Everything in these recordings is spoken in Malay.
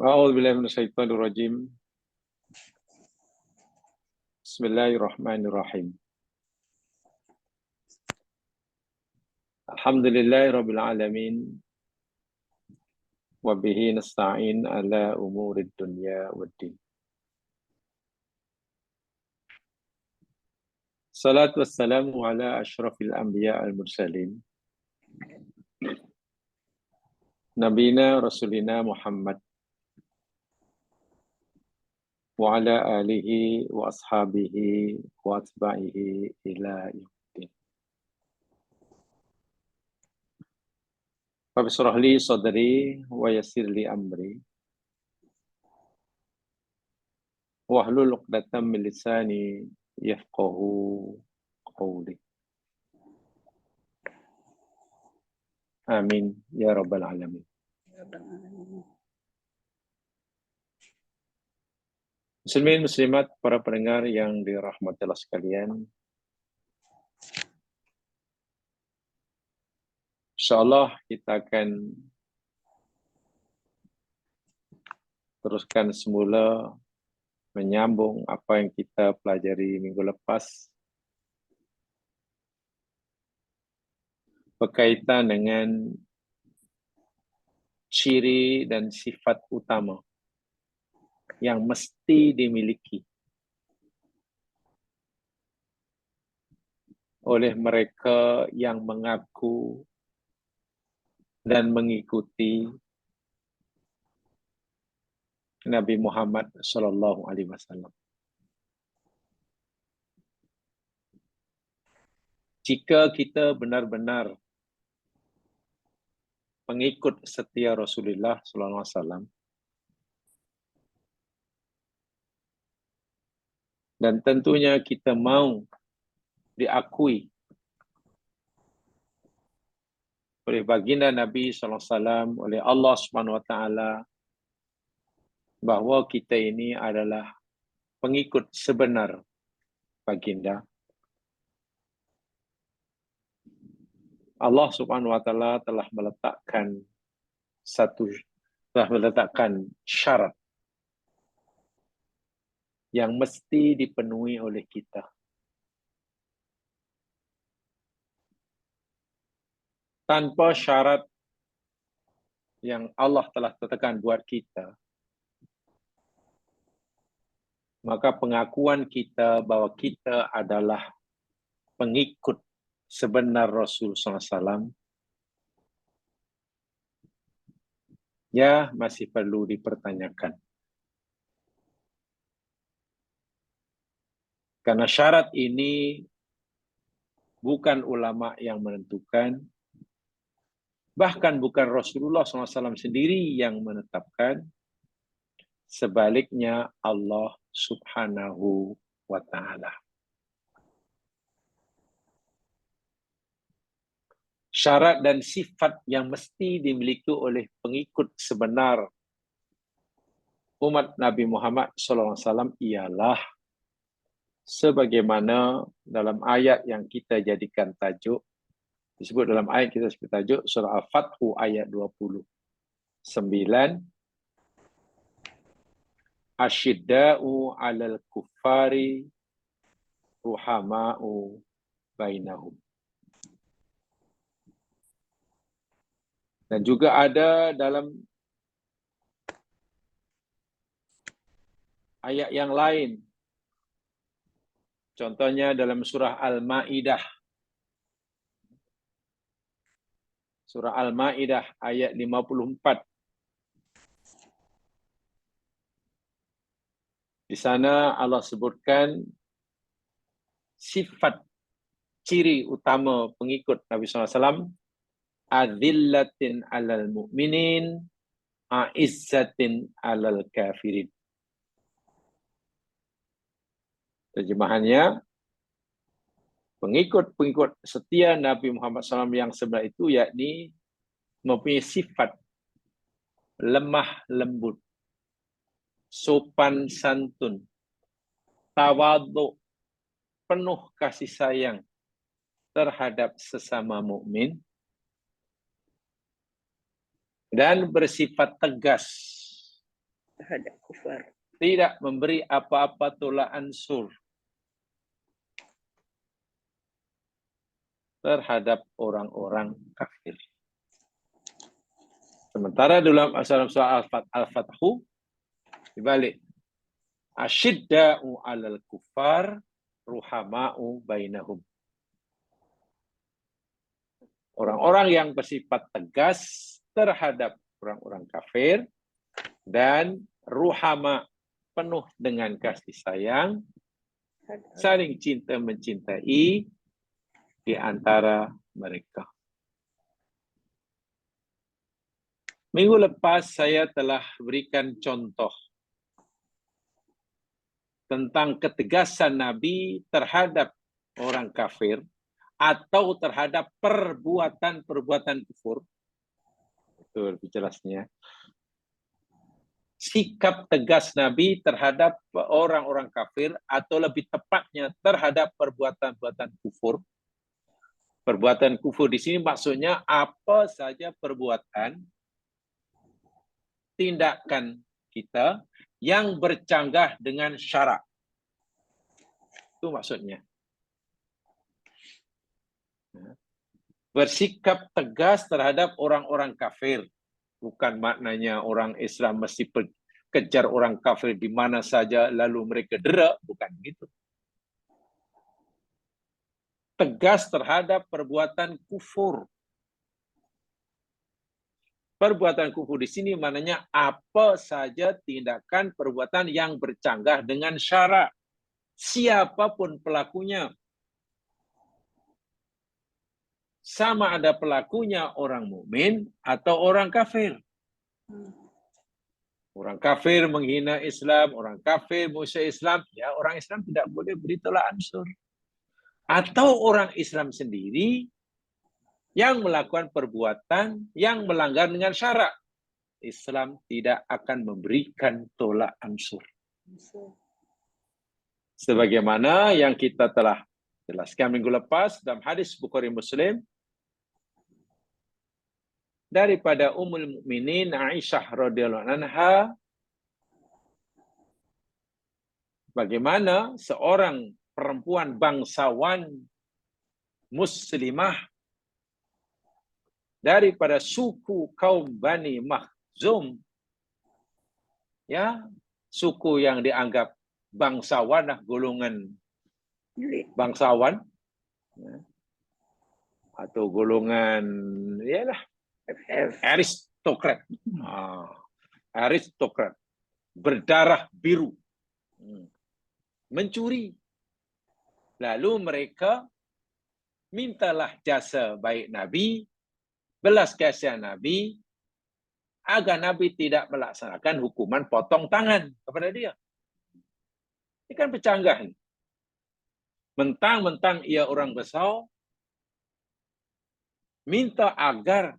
A'udzubillahi minasyaitonirrajim. Bismillahirrahmanirrahim. Alhamdulillahirabbil alamin. Wa bihi nasta'in ala umurid dunya waddin. Salatu wassalamu ala asyrafil anbiya al-mursalin. Nabina Rasulina Muhammad wa ala alihi wa ashabihi wa atba'ihi ila yaumiddin. Rabbi li sadri wa yassir li amri wahlul 'uqdatam min lisani yafqahu qawli. Amin ya rabbal alamin. Muslimin muslimat, para pendengar yang dirahmati Allah sekalian. Insyaallah kita akan teruskan semula menyambung apa yang kita pelajari minggu lepas berkaitan dengan ciri dan sifat utama yang mesti dimiliki oleh mereka yang mengaku dan mengikuti Nabi Muhammad sallallahu alaihi wasallam. Jika kita benar-benar pengikut setia Rasulullah sallallahu alaihi wasallam dan tentunya kita mau diakui oleh baginda Nabi sallallahu alaihi wasallam, oleh Allah Subhanahu wa taala, bahwa kita ini adalah pengikut sebenar baginda. Allah Subhanahu wa taala telah meletakkan syarat yang mesti dipenuhi oleh kita. Tanpa syarat yang Allah telah tetapkan buat kita, maka pengakuan kita bahwa kita adalah pengikut sebenar Rasul SAW, ya masih perlu dipertanyakan. Karena syarat ini bukan ulama yang menentukan, bahkan bukan Rasulullah SAW sendiri yang menetapkan, sebaliknya Allah Subhanahu wa ta'ala. Syarat dan sifat yang mesti dimiliki oleh pengikut sebenar umat Nabi Muhammad SAW ialah sebagaimana dalam ayat yang kita jadikan tajuk, disebut dalam ayat kita sebut tajuk surah Al-Fathu ayat 29, asyidda'u 'alal kuffari ruhama'u bainahum. Dan juga ada dalam ayat yang lain, contohnya dalam surah Al-Ma'idah. Surah Al-Ma'idah ayat 54. Di sana Allah sebutkan sifat ciri utama pengikut Nabi SAW, adzillatin 'alal mu'minin, a'izzatin 'alal kafirin. Terjemahannya, pengikut setia Nabi Muhammad SAW yang sebenar itu yakni mempunyai sifat lemah lembut, sopan santun, tawadhu, penuh kasih sayang terhadap sesama mukmin, dan bersifat tegas terhadap kufar. Tidak memberi apa-apa tolak ansur terhadap orang-orang kafir. Sementara dalam surah Al-Fathu dibalik. Asyidda'u 'alal kufar ruhama'u bainahum. Orang-orang yang bersifat tegas terhadap orang-orang kafir dan ruhama, penuh dengan kasih sayang, saling cinta mencintai di antara mereka. Minggu lepas saya telah berikan contoh tentang ketegasan Nabi terhadap orang kafir atau terhadap perbuatan-perbuatan kufur. Itu lebih jelasnya. Sikap tegas Nabi terhadap orang-orang kafir atau lebih tepatnya terhadap perbuatan-perbuatan kufur. Perbuatan kufur di sini maksudnya apa saja perbuatan, tindakan kita yang bercanggah dengan syarak. Itu maksudnya. Bersikap tegas terhadap orang-orang kafir. Bukan maknanya orang Islam mesti kejar orang kafir di mana saja lalu mereka dera. Bukan gitu. Tegas terhadap perbuatan kufur. Perbuatan kufur di sini maknanya apa saja tindakan perbuatan yang bercanggah dengan syarak. Siapapun pelakunya. Sama ada pelakunya orang mukmin atau orang kafir. Orang kafir menghina Islam, orang kafir musuh Islam, ya orang Islam tidak boleh beri tolak ansur. Atau orang Islam sendiri yang melakukan perbuatan yang melanggar dengan syarak, Islam tidak akan memberikan tolak ansur. Sebagaimana yang kita telah jelaskan minggu lepas dalam hadis Bukhari Muslim, daripada Ummul Mukminin Aisyah radhiyallahu anha, bagaimana seorang perempuan bangsawan muslimah daripada suku kaum Bani Makhzum, ya, suku yang dianggap bangsawan, golongan bangsawan, ya, atau golongan yalah aristokrat, aristokrat berdarah biru, mencuri. Lalu mereka mintalah jasa baik Nabi, belas kasihan Nabi, agar Nabi tidak melaksanakan hukuman potong tangan kepada dia. Ini kan bercanggah. Mentang-mentang ia orang besar, minta agar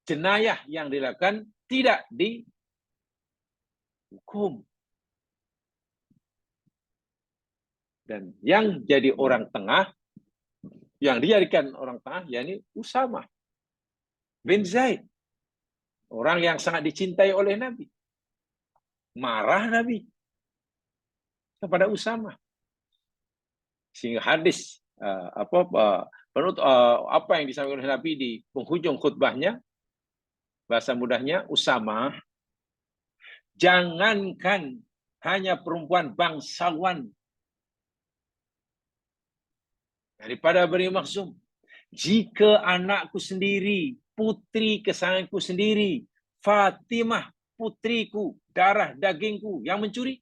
jenayah yang dilakukan tidak dihukum. Dan yang jadi orang tengah, yang dijadikan orang tengah, yakni Usamah bin Zaid. Orang yang sangat dicintai oleh Nabi. Marah Nabi kepada Usamah. Sehingga hadis apa yang disampaikan oleh Nabi di penghujung khutbahnya, bahasa mudahnya, Usamah, jangankan hanya perempuan bangsawan daripada Bani Makhzum, jika anakku sendiri, putri kesayanganku sendiri, Fatimah, putriku, darah dagingku yang mencuri,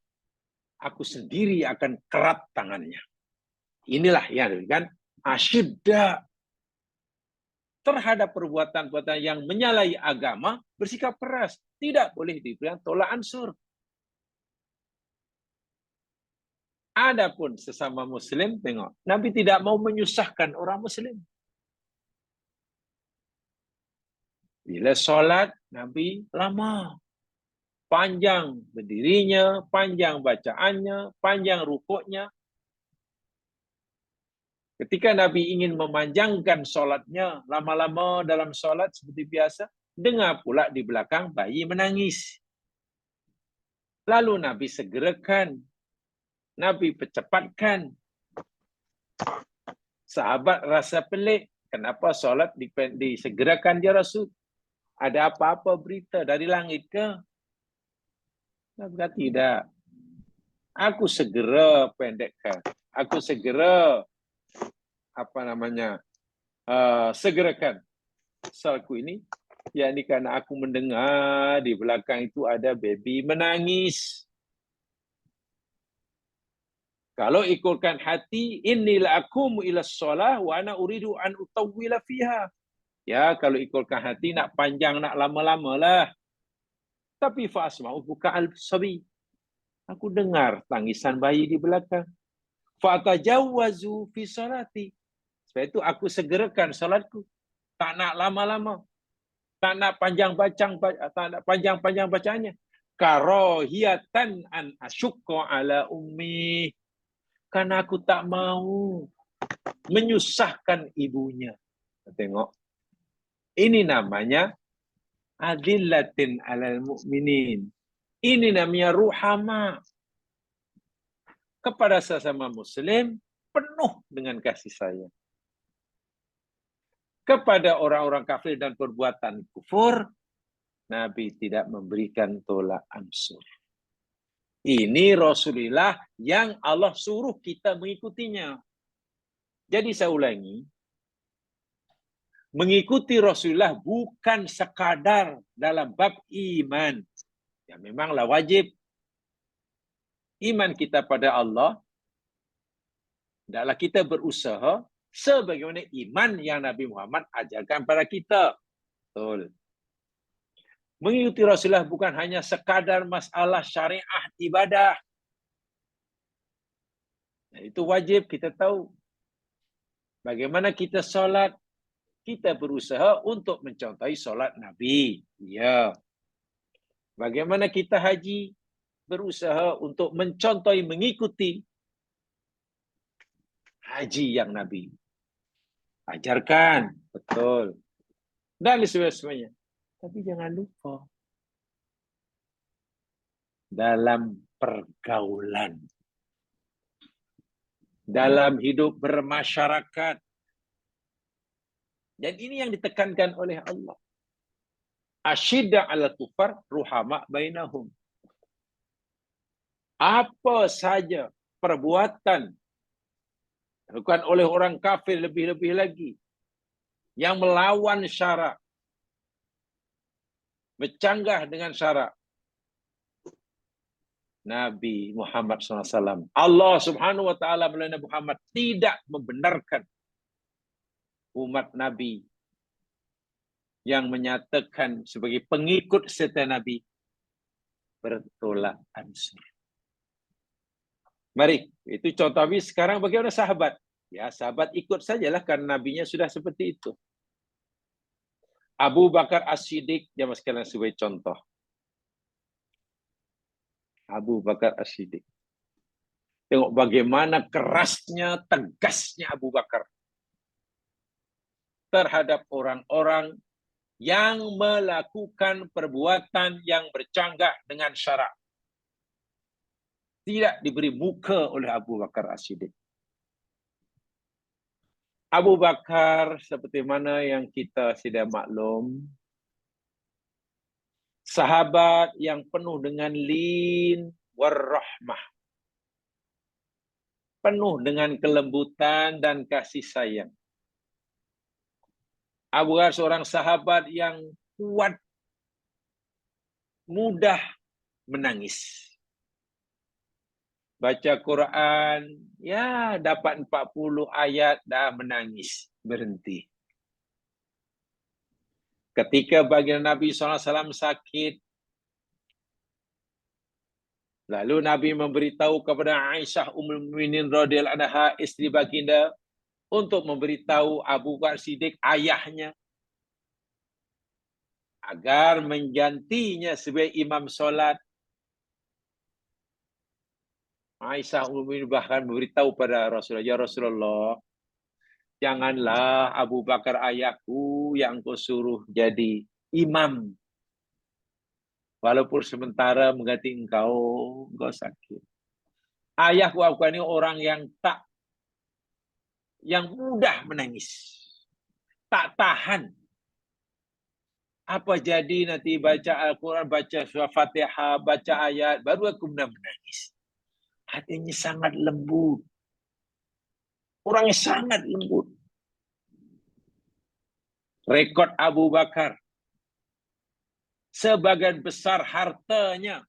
aku sendiri akan kerat tangannya. Inilah yang diberikan asyidda terhadap perbuatan-perbuatan yang menyalahi agama, bersikap keras, tidak boleh diberikan tolak ansur. Adapun sesama Muslim, tengok, Nabi tidak mau menyusahkan orang Muslim. Bila solat, Nabi lama, panjang berdirinya, panjang bacaannya, panjang rukuknya. Ketika Nabi ingin memanjangkan solatnya, lama-lama dalam solat seperti biasa, dengar pula di belakang bayi menangis. Lalu Nabi segerakan, Nabi percepatkan. Sahabat rasa pelik. Kenapa solat disegerakan ya Rasul? Ada apa-apa berita dari langit ke? Nabi kata tidak. Aku segera pendekkan. Aku segera segerakan solatku ini. Yakni karena aku mendengar di belakang itu ada baby menangis. Kalau ikutkan hati, innila akumu ila shalah wa ana uridu an utawwila fiha. Ya, kalau ikutkan hati nak panjang, nak lama-lama lah. Tapi fa'asma'u buka al-sabi. Aku dengar tangisan bayi di belakang. Fa'tajawwazu fi salati. Sebab itu aku segerakan salatku. Tak nak lama-lama. Tak nak panjang-panjang bacanya. Karahiyatan an asyukka ala ummi. Karena aku tak mau menyusahkan ibunya. Tengok. Ini namanya adillatin alal mu'minin. Ini namanya ruhama. Kepada sesama muslim penuh dengan kasih sayang. Kepada orang-orang kafir dan perbuatan kufur, Nabi tidak memberikan tolak ansur. Ini Rasulullah yang Allah suruh kita mengikutinya. Jadi saya ulangi, mengikuti Rasulullah bukan sekadar dalam bab iman. Ya memanglah wajib. Iman kita pada Allah, adalah kita berusaha sebagaimana iman yang Nabi Muhammad ajarkan pada kita. Betul. Mengikuti Rasulullah bukan hanya sekadar masalah syariah ibadah. Itu wajib kita tahu. Bagaimana kita solat, kita berusaha untuk mencontohi solat Nabi. Ya. Bagaimana kita haji, berusaha untuk mencontohi, mengikuti haji yang Nabi ajarkan. Betul. Dan sebagainya. Tapi jangan lupa, dalam pergaulan, dalam hidup bermasyarakat. Dan ini yang ditekankan oleh Allah. Asyidda ala kufar ruhama bainahum. Apa saja perbuatan dilakukan oleh orang kafir, lebih-lebih lagi yang melawan syarak, bercanggah dengan syarak, Nabi Muhammad SAW, Allah Subhanahu Wa Taala melalui Nabi Muhammad tidak membenarkan umat Nabi yang menyatakan sebagai pengikut serta Nabi bertolak ansur. Mari, itu contoh Nabi. Sekarang bagaimana sahabat? Ya, sahabat ikut sajalah karena Nabinya sudah seperti itu. Abu Bakar As-Siddiq, jamaah sekalian sebagai contoh. Abu Bakar As-Siddiq. Tengok bagaimana kerasnya, tegasnya Abu Bakar terhadap orang-orang yang melakukan perbuatan yang bercanggah dengan syarak. Tidak diberi muka oleh Abu Bakar As-Siddiq. Abu Bakar, seperti mana yang kita sudah maklum, sahabat yang penuh dengan lin warahmah, penuh dengan kelembutan dan kasih sayang. Abu Bakar seorang sahabat yang kuat, mudah menangis. Baca Quran, ya dapat 40 ayat dah menangis, berhenti. Ketika baginda Nabi SAW sakit, lalu Nabi memberitahu kepada Aisyah Ummul Mukminin radhiyallahu anha, istri baginda, untuk memberitahu Abu Bakar Siddiq, ayahnya, agar menggantinya sebagai imam solat. Aisyah Ummul Mukminin bahkan memberitahu pada Rasulullah, ya Rasulullah, janganlah Abu Bakar ayahku yang kau suruh jadi imam. Walaupun sementara mengganti engkau sakit. Ayahku aku ini orang yang mudah menangis. Tak tahan. Apa jadi nanti baca Al-Quran, baca surah Fatihah, baca ayat, baru aku menangis. Hatinya sangat lembut. Orangnya sangat lembut. Rekod Abu Bakar. Sebagian besar hartanya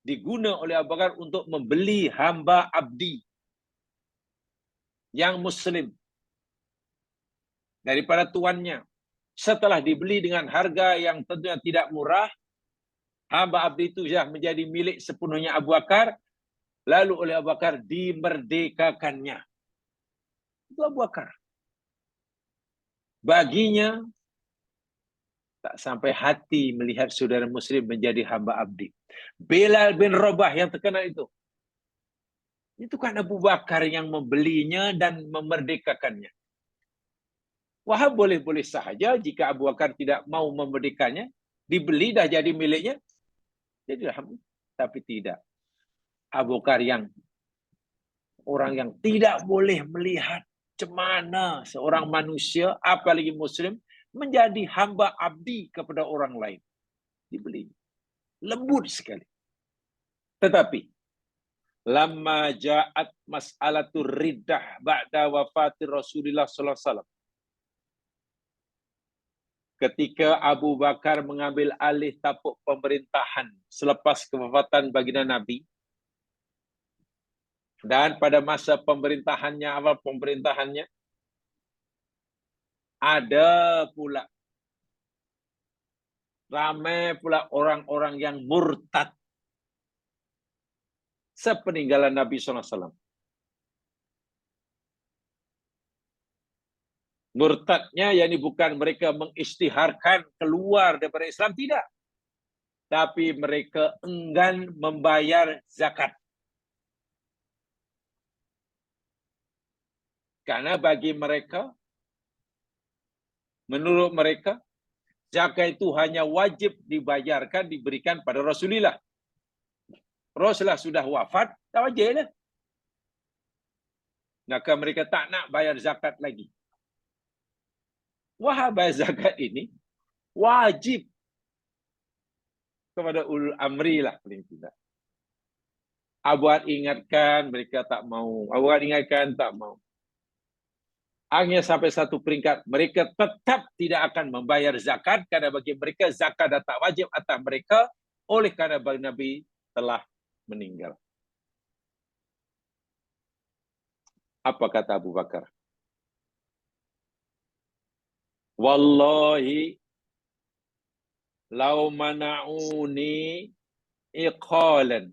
diguna oleh Abu Bakar untuk membeli hamba abdi yang muslim daripada tuannya. Setelah dibeli dengan harga yang tentunya tidak murah, hamba abdi itu sudah menjadi milik sepenuhnya Abu Bakar, lalu oleh Abu Bakar dimerdekakannya. Itu Abu Bakar. Baginya, tak sampai hati melihat saudara muslim menjadi hamba abdi. Bilal bin Rabah yang terkenal itu. Itu kan Abu Bakar yang membelinya dan memerdekakannya. Wahab boleh-boleh sahaja jika Abu Bakar tidak mau memerdekanya, dibeli dah jadi miliknya, jadi alhamdulillah. Tapi tidak. Abu Bakar yang orang yang tidak boleh melihat cemana seorang manusia, apalagi muslim, menjadi hamba abdi kepada orang lain. Dibeli. Lembut sekali. Tetapi, lama ja'at mas'alatur riddah ba'da wafatir Rasulullah sallallahu alaihi wasallam. Ketika Abu Bakar mengambil alih tampuk pemerintahan selepas kewafatan baginda Nabi, dan pada masa pemerintahannya, awal pemerintahannya, ada pula ramai pula orang-orang yang murtad sepeninggalan Nabi SAW. Murtadnya yakni bukan mereka mengisytiharkan keluar daripada Islam, tidak. Tapi mereka enggan membayar zakat. Karena bagi mereka, menurut mereka, zakat itu hanya wajib dibayarkan, diberikan pada Rasulullah. Rasulullah sudah wafat, tak wajib lah. Maka mereka tak nak bayar zakat lagi. Wahab bayar zakat ini wajib kepada ulul amri lah paling tidak. Abu Bakar ingatkan, mereka tak mau. Abu Bakar ingatkan, tak mau. Akhirnya sampai satu peringkat, mereka tetap tidak akan membayar zakat karena bagi mereka zakat dah tak wajib atas mereka oleh karena Nabi telah meninggal. Apa kata Abu Bakar? Wallahi lau mana'uni iqalan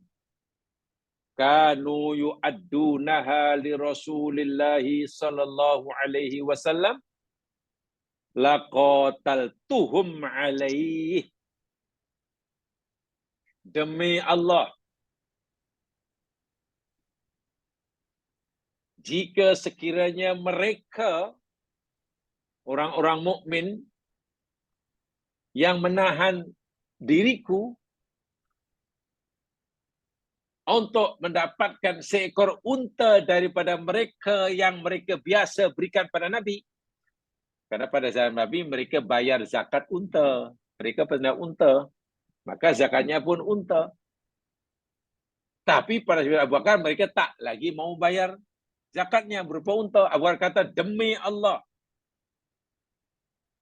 kanu yu'addunaha li Rasulillahi sallallahu alaihi wasallam laqataltuhum alaihi. Demi Allah, jika sekiranya mereka orang-orang mukmin yang menahan diriku untuk mendapatkan seekor unta daripada mereka yang mereka biasa berikan pada Nabi. Karena pada zaman Nabi mereka bayar zakat unta. Mereka pernah unta. Maka zakatnya pun unta. Tapi pada zaman Abu Bakar mereka tak lagi mau bayar zakatnya berupa unta. Abu Bakar kata, demi Allah,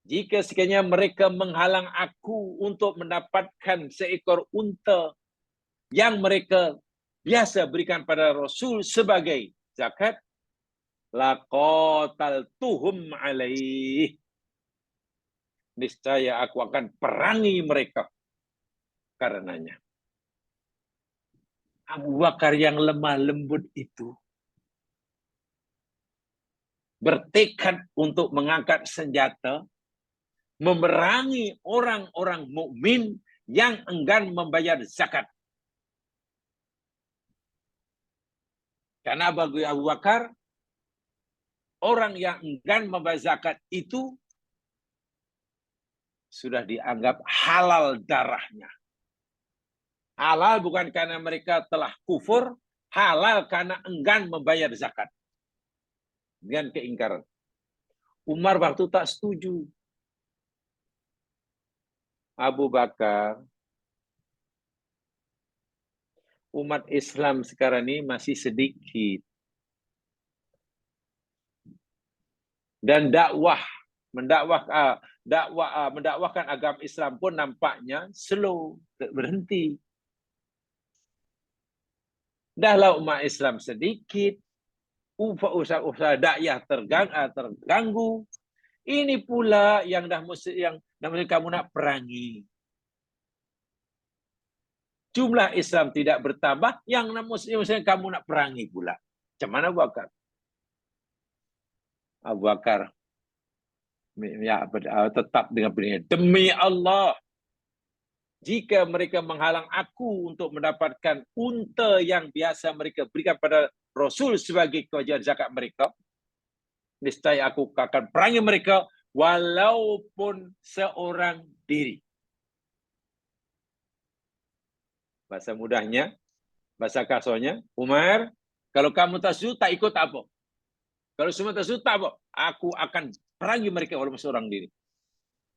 jika sekiranya mereka menghalang aku untuk mendapatkan seekor unta yang mereka biasa berikan pada Rasul sebagai zakat, laqataltuhum alaih. Niscaya aku akan perangi mereka karenanya. Abu Bakar yang lemah lembut itu bertekad untuk mengangkat senjata, memerangi orang-orang mukmin yang enggan membayar zakat. Karena bagi Abu Bakar, orang yang enggan membayar zakat itu sudah dianggap halal darahnya. Halal bukan karena mereka telah kufur, halal karena enggan membayar zakat. Dengan keingkaran. Umar waktu tak setuju. Abu Bakar, umat Islam sekarang ini masih sedikit. Dan mendakwahkan agama Islam pun nampaknya slow, berhenti. Dahlah umat Islam sedikit, usaha dakwah terganggu. Ini pula yang mesti kamu nak perangi. Jumlah Islam tidak bertambah, yang mesti kamu nak perangi pula. Macam mana Abu Bakar? Abu Bakar ya, tetap dengan pendirian. Demi Allah, jika mereka menghalang aku untuk mendapatkan unta yang biasa mereka berikan pada Rasul sebagai kewajiban zakat mereka, niscaya aku akan perangi mereka walaupun seorang diri. Bahasa mudahnya, bahasa kasarnya, Umar, kalau kamu tak setuju, tak ikut apa? Kalau semua tak setuju, tak apa? Aku akan perangi mereka walaupun seorang diri.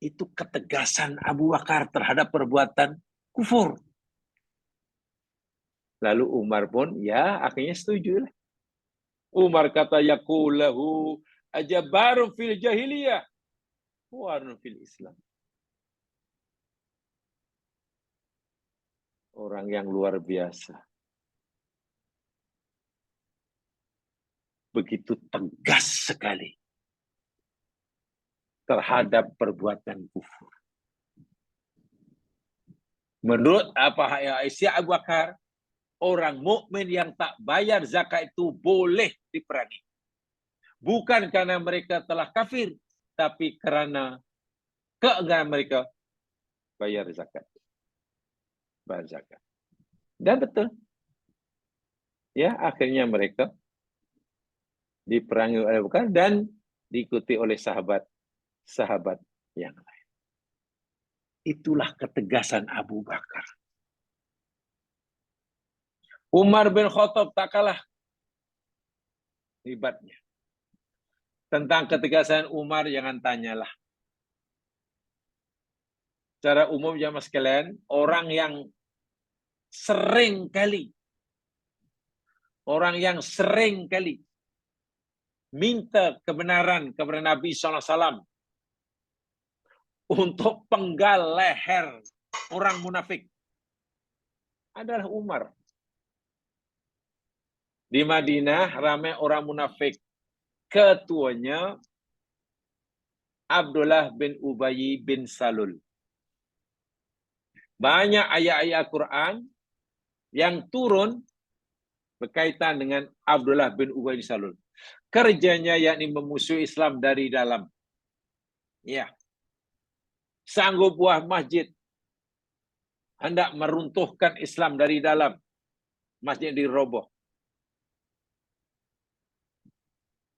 Itu ketegasan Abu Bakar terhadap perbuatan kufur. Lalu Umar pun ya akhirnya setuju lah. Umar kata yaqulahu ajabarun fil jahiliyah warun fil Islam. Orang yang luar biasa. Begitu tegas sekali terhadap perbuatan kufur. Menurut Aisyah Abu Bakar, orang mukmin yang tak bayar zakat itu boleh diperangi. Bukan karena mereka telah kafir, tapi karena keengganan mereka bayar zakat. Bayar zakat. Dan betul. Ya, akhirnya mereka diperangi oleh Abu Bakar dan diikuti oleh sahabat yang lain. Itulah ketegasan Abu Bakar. Umar bin Khattab tak kalah hebatnya. Tentang ketegasan Umar jangan tanyalah. Secara umum jamaah sekalian, orang yang sering kali minta kebenaran kepada Nabi SAW untuk penggal leher orang munafik adalah Umar. Di Madinah ramai orang munafik. Ketuanya Abdullah bin Ubay bin Salul. Banyak ayat-ayat Al-Quran yang turun berkaitan dengan Abdullah bin Ubay bin Salul. Kerjanya yakni memusuhi Islam dari dalam. Ya. Sanggup buah masjid. Hendak meruntuhkan Islam dari dalam. Masjid diroboh.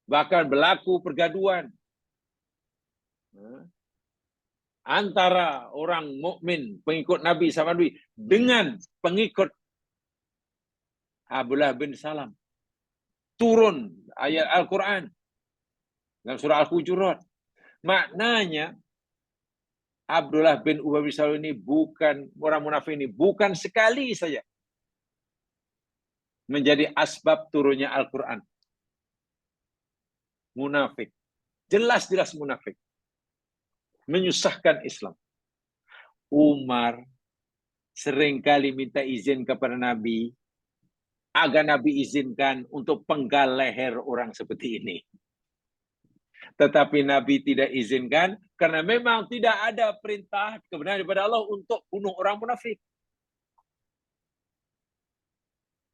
Bahkan berlaku pergaduan antara orang mukmin pengikut Nabi sama Nabi dengan pengikut Abdullah bin Salam. Turun ayat Al-Quran dalam surah Al-Hujurat. Maknanya Abdullah bin Ubay bin Salul ini bukan orang munafik, ini bukan sekali saja menjadi asbab turunnya Al-Quran. Munafik. Jelas-jelas munafik. Menyusahkan Islam. Umar seringkali minta izin kepada Nabi agar Nabi izinkan untuk penggal leher orang seperti ini. Tetapi Nabi tidak izinkan karena memang tidak ada perintah kebenaran daripada Allah untuk bunuh orang munafik.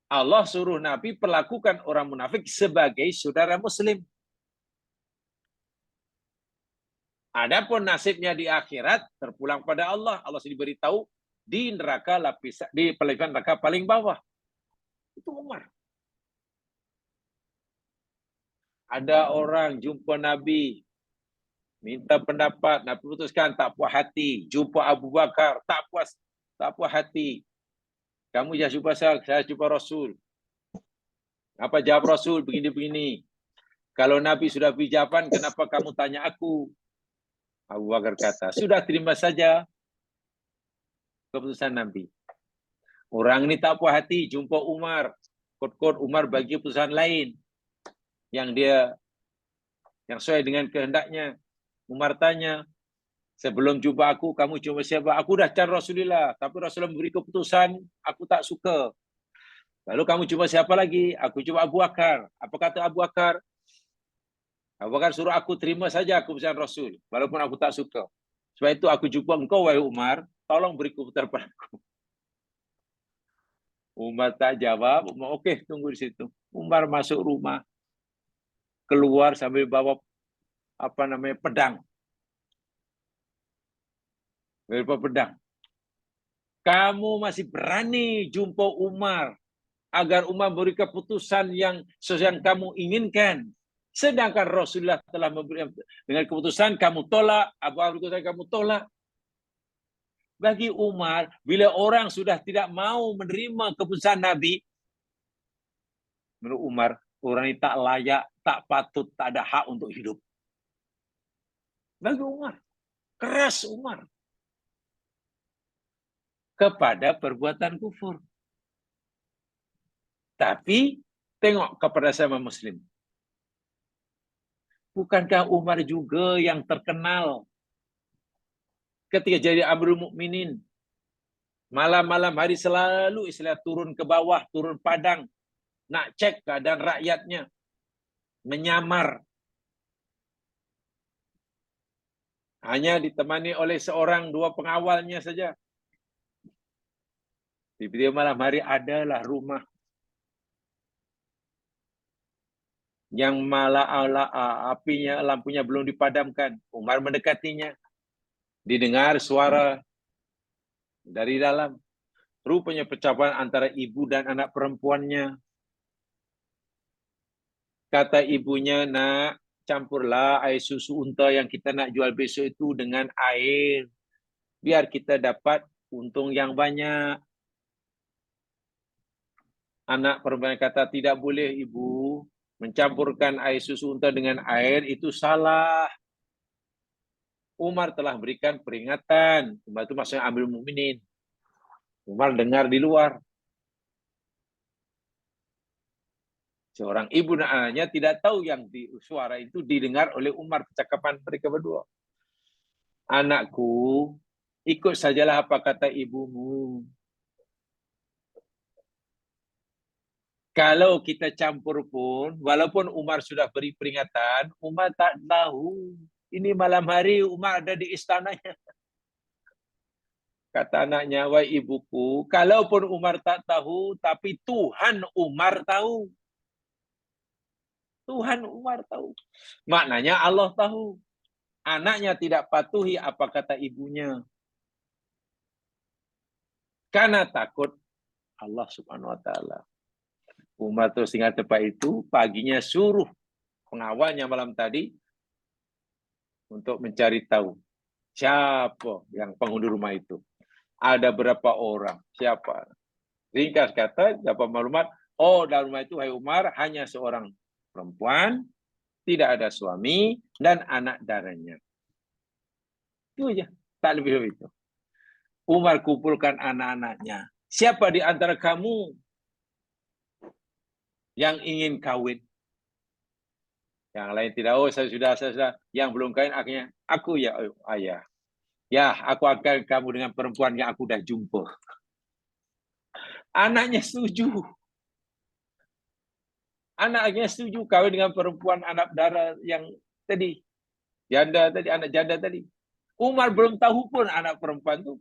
Allah suruh Nabi perlakukan orang munafik sebagai saudara muslim. Adapun nasibnya di akhirat terpulang pada Allah. Allah sudah diberitahu di neraka di pelapisan neraka paling bawah. Itu Umar. Ada orang jumpa Nabi minta pendapat, nak putuskan, tak puas hati. Jumpa Abu Bakar, tak puas hati. Kamu jangan jumpa saya jumpa Rasul. Apa jawab Rasul? Begini-begini. Kalau Nabi sudah beri jawaban, kenapa kamu tanya aku? Abu Bakar kata, sudah terima saja keputusan Nabi. Orang ini tak puas hati, jumpa Umar. Kot-kot Umar bagi keputusan lain. Yang sesuai dengan kehendaknya. Umar tanya, sebelum jumpa aku, kamu jumpa siapa? Aku dah cari Rasulullah, tapi Rasulullah memberi keputusan, aku tak suka. Lalu kamu jumpa siapa lagi? Aku jumpa Abu Bakar. Apa kata Abu Bakar? Abu Bakar suruh aku terima saja keputusan Rasul, walaupun aku tak suka. Sebab itu aku jumpa engkau, wahai Umar, tolong beri keputusan padaku. Umar tak jawab. Umar, okey, tunggu di situ. Umar masuk rumah, keluar sambil bawa pedang. Bawa pedang. Kamu masih berani jumpa Umar agar Umar beri keputusan yang sesuai yang kamu inginkan. Sedangkan Rasulullah telah memberi dengan keputusan kamu tolak, apa keputusan kamu tolak. Bagi Umar, bila orang sudah tidak mau menerima keputusan Nabi, menurut Umar, orang ini tak layak, tak patut, tak ada hak untuk hidup. Bagi Umar, keras Umar kepada perbuatan kufur. Tapi tengok kepada sama Muslim. Bukankah Umar juga yang terkenal ketika jadi Amirul Mukminin? Malam-malam hari selalu istilah turun ke bawah, turun padang, nak cek keadaan rakyatnya, menyamar. Hanya ditemani oleh seorang, dua pengawalnya saja. Tiba-tiba malam hari adalah rumah yang malah apinya, lampunya belum dipadamkan. Umar mendekatinya. Didengar suara dari dalam. Rupanya percakapan antara ibu dan anak perempuannya. Kata ibunya, nak, campurlah air susu unta yang kita nak jual besok itu dengan air. Biar kita dapat untung yang banyak. Anak perempuan kata, tidak boleh ibu. Mencampurkan air susu unta dengan air itu salah. Umar telah berikan peringatan. Umar itu maksudnya Amirul Mukminin. Umar dengar di luar. Seorang ibu dan anaknya tidak tahu yang suara itu didengar oleh Umar, percakapan mereka berdua. Anakku, ikut sajalah apa kata ibumu. Kalau kita campur pun, walaupun Umar sudah beri peringatan, Umar tak tahu. Ini malam hari Umar ada di istananya. Kata anaknya, wahai ibuku, kalaupun Umar tak tahu, tapi Tuhan Umar tahu. Tuhan Umar tahu. Maknanya Allah tahu. Anaknya tidak patuhi apa kata ibunya. Karena takut Allah Subhanahu wa taala. Umar terus ingat tempat itu, paginya suruh pengawalnya malam tadi untuk mencari tahu siapa yang penghuni rumah itu. Ada berapa orang? Siapa? Ringkas kata, dapat maklumat, oh dalam rumah itu, wahai Umar, hanya seorang perempuan, tidak ada suami, dan anak darahnya. Itu aja, tak lebih dari itu. Umar kumpulkan anak-anaknya. Siapa di antara kamu yang ingin kawin? Yang lain tidak, oh saya sudah. Yang belum kawin akhirnya, aku ya ayah. Ya, aku akan kamu dengan perempuan yang aku dah jumpa. Anaknya setuju. Anaknya setuju kawin dengan perempuan anak darah yang tadi. Anak janda tadi. Umar belum tahu pun anak perempuan itu.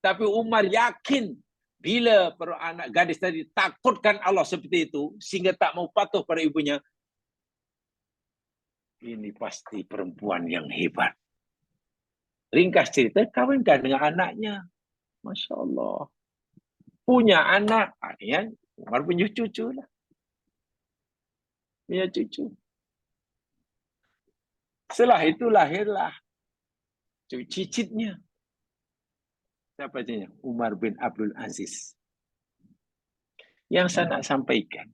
Tapi Umar yakin bila anak gadis tadi takutkan Allah seperti itu, sehingga tak mau patuh pada ibunya. Ini pasti perempuan yang hebat. Ringkas cerita, kawinkan dengan anaknya. Masya Allah. Punya anak. Akhirnya Umar punya cucu lah. Punya cucu. Setelah itu lahirlah cicitnya. Siapa aja? Umar bin Abdul Aziz. Yang saya nak sampaikan,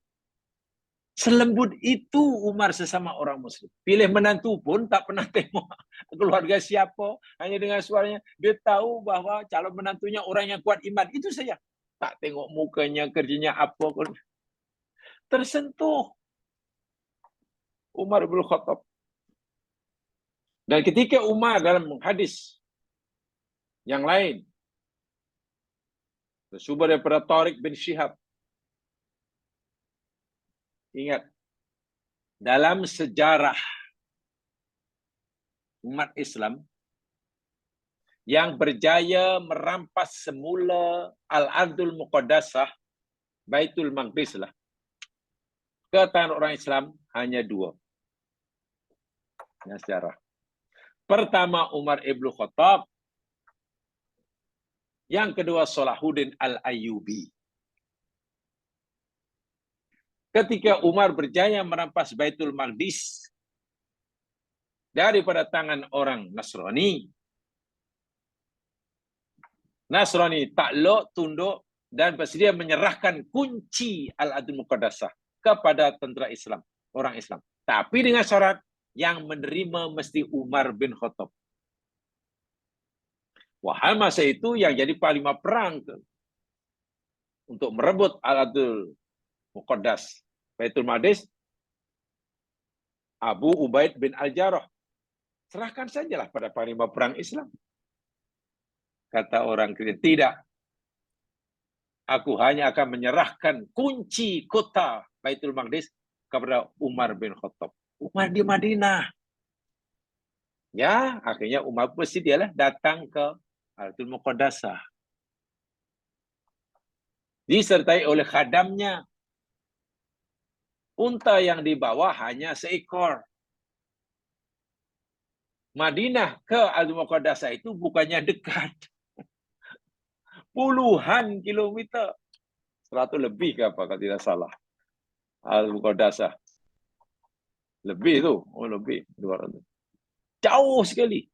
selembut itu Umar sesama orang Muslim. Pilih menantu pun tak pernah tengok keluarga siapa. Hanya dengan suaranya, dia tahu bahwa calon menantunya orang yang kuat iman. Itu saja. Tak tengok mukanya, kerjanya apa. Tersentuh Umar bin Khattab. Dan ketika Umar dalam hadis yang lain, bersumber daripada Tariq bin Syihab, ingat, dalam sejarah umat Islam yang berjaya merampas semula Al-Ardul Muqaddasah, Baitul Maqdis lah, ke tangan orang Islam hanya dua. Yang sejarah. Pertama Umar ibn Khattab, yang kedua Salahuddin Al-Ayyubi. Ketika Umar berjaya merampas Baitul Maqdis daripada tangan orang Nasrani, Nasrani takluk, tunduk, dan bersedia menyerahkan kunci Al-Ardul Muqaddasah kepada tentera Islam, orang Islam. Tapi dengan syarat yang menerima mesti Umar bin Khattab. Wahal masa itu yang jadi panglima perang untuk merebut Al-Ardul Muqaddas, Baitul Maqdis, Abu Ubaid bin Al-Jarrah. Serahkan sajalah pada panglima perang Islam. Kata orang Kristen, tidak. Aku hanya akan menyerahkan kunci kota Baitul Maqdis kepada Umar bin Khattab. Umar di Madinah. Ya, akhirnya Umar mesti dialah datang ke Al-Ardul Muqaddasah. Disertai oleh khadamnya. Unta yang dibawa hanya seekor. Madinah ke Al-Ardul Muqaddasah itu bukannya dekat. Puluhan kilometer. 100 lebih ke apa kalau tidak salah. Al-Ardul Muqaddasah. Lebih tu. Oh, lebih. 200. Jauh sekali.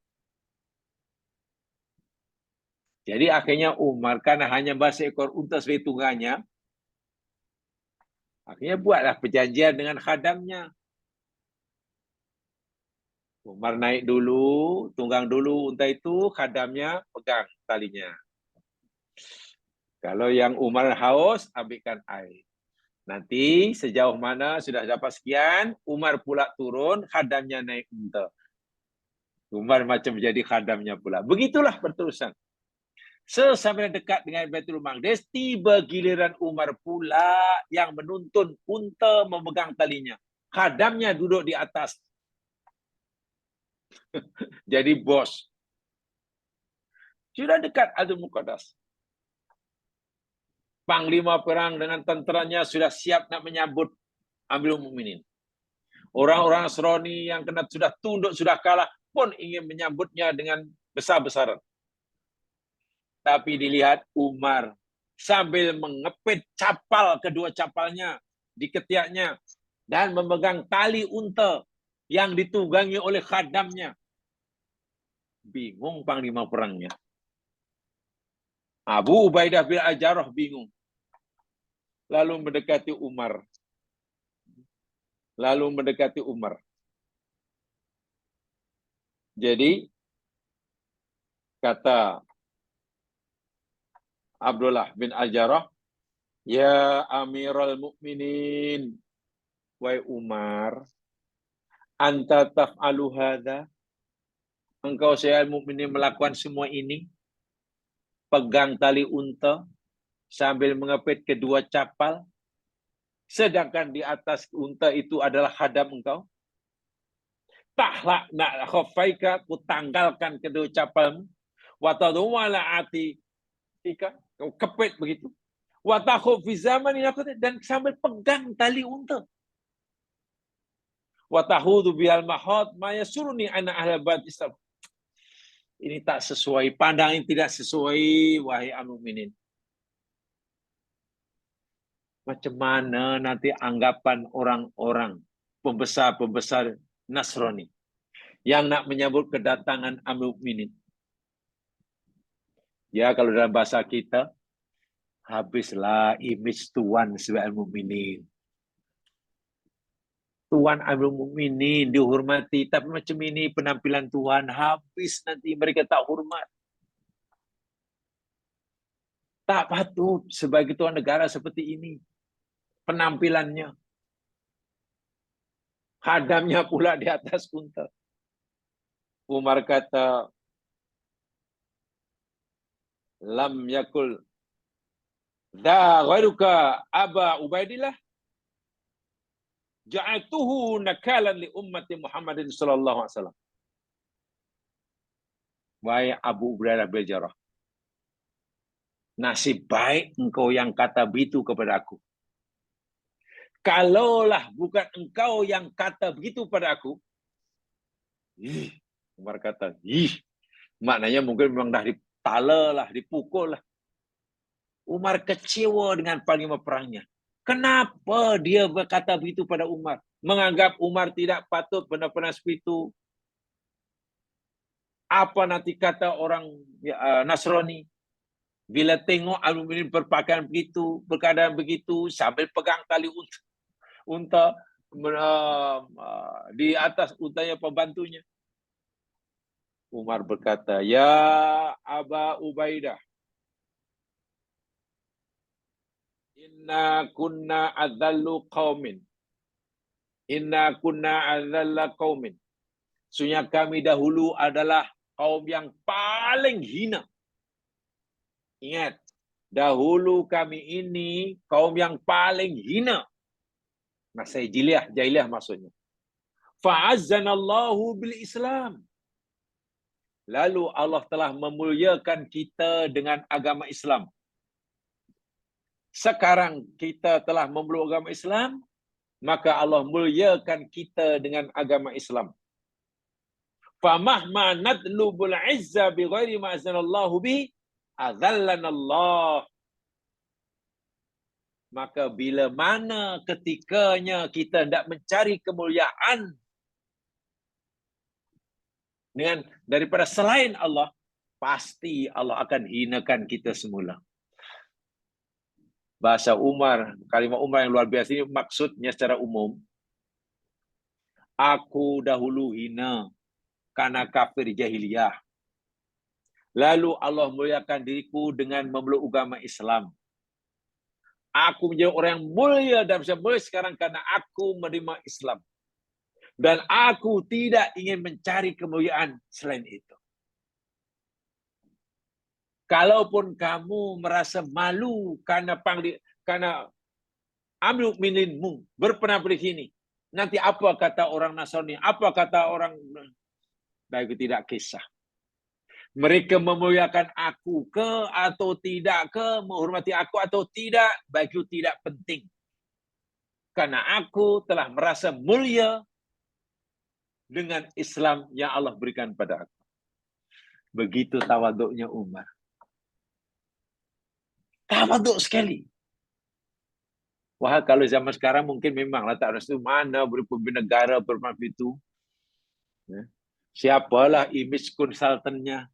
Jadi akhirnya Umar karena hanya bahasa ekor unta sebagai tunggannya, akhirnya buatlah perjanjian dengan khadamnya. Umar naik dulu, tunggang dulu unta itu, khadamnya pegang talinya. Kalau yang Umar haus, ambilkan air. Nanti sejauh mana sudah dapat sekian, Umar pula turun, khadamnya naik unta. Umar macam jadi khadamnya pula. Begitulah berterusan. Sesampai dekat dengan Baitul Maqdis, tiba giliran Umar pula yang menuntun unta memegang talinya. Khadamnya duduk di atas. Jadi bos. Sudah dekat Al-Ardul Muqaddas. Panglima perang dengan tenteranya sudah siap nak menyambut Amirul Mukminin. Orang-orang Nasrani yang kena sudah tunduk, sudah kalah pun ingin menyambutnya dengan besar-besaran. Tapi dilihat Umar sambil mengepit capal, kedua capalnya di ketiaknya dan memegang tali unta yang ditunggangi oleh khadamnya. Bingung panglima perangnya. Abu Ubaidah bin Al-Jarrah bingung. Lalu mendekati Umar. Jadi kata Abdullah bin Al-Jarrah, ya Amirul Mukminin, wahai Umar, anta taf'alu hadza? Engkau saya mukminin melakukan semua ini? Pegang tali unta sambil mengepit kedua capal, sedangkan di atas unta itu adalah khadam engkau. Tahlak nak khafaika, ku tanggalkan kedua capalmu. Wa tadwala atika, kau kepit begitu. Wa takhuf fi zamanin, dan sambil pegang tali unta. Wa tahudu bihal mahad ma yasuruni ana ahlal bait Islam. Ini tak sesuai, pandang ini tidak sesuai, wahai al-mukminin. Macam mana nanti anggapan orang-orang pembesar-pembesar Nasrani yang nak menyambut kedatangan Amirul Mukminin. Ya, kalau dalam bahasa kita, habislah image Tuan sebagai Mukminin. Tuan Amirul Mukminin dihormati, tapi macam ini penampilan Tuhan, habis nanti mereka tak hormat. Tak patut sebagai tuan negara seperti ini. Penampilannya. Hadamnya pula di atas unta. Umar kata, lam yakul da ghairuka Aba Ubaidillah ja'atuhu nakalan li ummati Muhammadin sallallahu alaihi wasallam. Wahai Abu Ubaidah bin Jarrah, nasib baik engkau yang kata begitu kepada aku. Kalaulah bukan engkau yang kata begitu pada aku, Umar kata, maknanya mungkin memang dah ditala lah, dipukul lah. Umar kecewa dengan panglima perangnya. Kenapa dia berkata begitu pada Umar? Menganggap Umar tidak patut benar-benar seperti itu. Apa nanti kata orang Nasrani? Bila tengok Al-Mu'minin berpakaian begitu, berkeadaan begitu, sambil pegang tali unta di atas untanya pembantunya. Umar berkata, ya Aba Ubaidah, inna kunna adzallu qaumin. Inna kunna adzalla qaumin. Sesungguhnya kami dahulu adalah kaum yang paling hina. Ingat, dahulu kami ini kaum yang paling hina. Masa jahiliyah maksudnya. Fa'azzanallahu bil Islam. Lalu Allah telah memuliakan kita dengan agama Islam. Sekarang kita telah memeluk agama Islam, maka Allah muliakan kita dengan agama Islam. Famahma nadlubul izza bighairi ma azanallahu bi adzallanallah. Maka bila mana ketikanya kita hendak mencari kemuliaan dengan daripada selain Allah, pasti Allah akan hinakan kita semula. Bahasa Umar, kalimat Umar yang luar biasa ini maksudnya secara umum, aku dahulu hina karena kafir jahiliyah. Lalu Allah muliakan diriku dengan memeluk agama Islam. Aku menjadi orang yang mulia dan bisa mulia sekarang karena aku menerima Islam. Dan aku tidak ingin mencari kemuliaan selain itu. Kalaupun kamu merasa malu karena Amirul Mukmininmu berpenampilan begini, nanti apa kata orang Nasrani? Apa kata orang? Baik, tidak kisah. Mereka memuliakan aku ke atau tidak ke, menghormati aku atau tidak, bagi tidak penting. Karena aku telah merasa mulia dengan Islam yang Allah berikan pada aku. Begitu tawaduknya Umar. Tawaduk sekali. Wah, kalau zaman sekarang mungkin memanglah tak restu mana berpemimpin negara bermakna itu. Siapalah image konsultannya.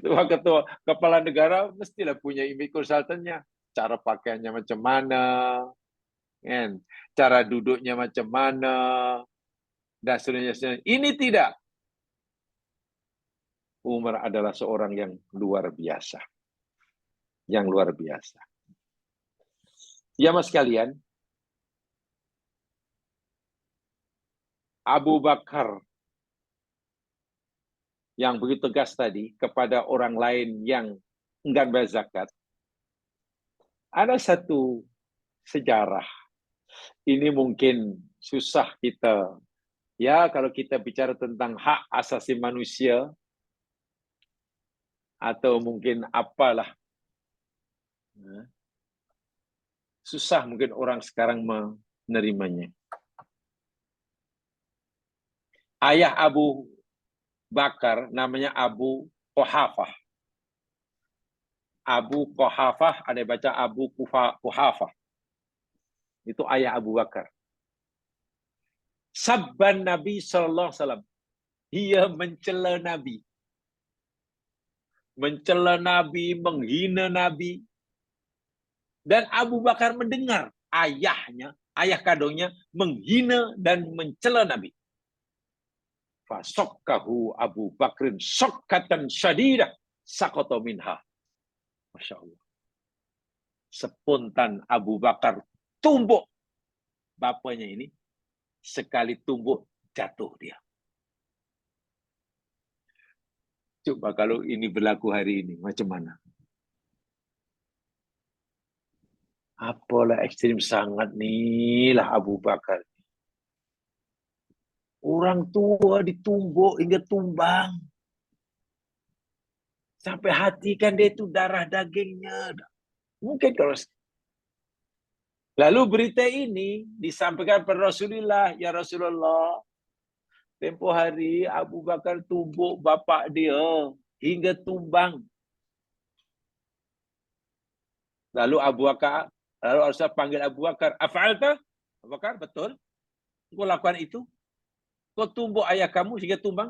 Ketua kepala negara mestilah punya image konsultannya. Cara pakaiannya macam mana, kan? Cara duduknya macam mana, dan seterusnya. Ini tidak. Umar adalah seorang yang luar biasa. Yang luar biasa. Ya mas sekalian, Abu Bakar yang begitu tegas tadi kepada orang lain yang enggan bayar zakat, ada satu sejarah. Ini mungkin susah kita, ya kalau kita bicara tentang hak asasi manusia, atau mungkin apalah, susah mungkin orang sekarang menerimanya. Ayah Abu Bakar namanya Abu Quhafah. Abu Quhafah, ada yang baca Abu Quhafah. Itu ayah Abu Bakar. Sabban Nabi sallallahu alaihi wasallam. Dia mencela Nabi. Mencela Nabi, menghina Nabi. Dan Abu Bakar mendengar ayahnya, ayah kandungnya menghina dan mencela Nabi. Fasokkahu Abu Bakrin sokkatan syadidah saqata minha. Masya Allah. Spontan Abu Bakar tumbuk bapaknya ini. Sekali tumbuk jatuh dia. Coba kalau ini berlaku hari ini, macam mana? Apalah ekstrim sangat nih lah Abu Bakar. Orang tua ditumbuk hingga tumbang. Sampai hati kan dia itu darah dagingnya. Mungkin kalau... Lalu berita ini disampaikan kepada Rasulullah. Ya Rasulullah, tempoh hari Abu Bakar tumbuk bapak dia hingga tumbang. Lalu Rasulullah panggil Abu Bakar. Af'alta? Abu Bakar, betul. Kau lakukan itu? Kau tumbuk ayah kamu sehingga tumbang?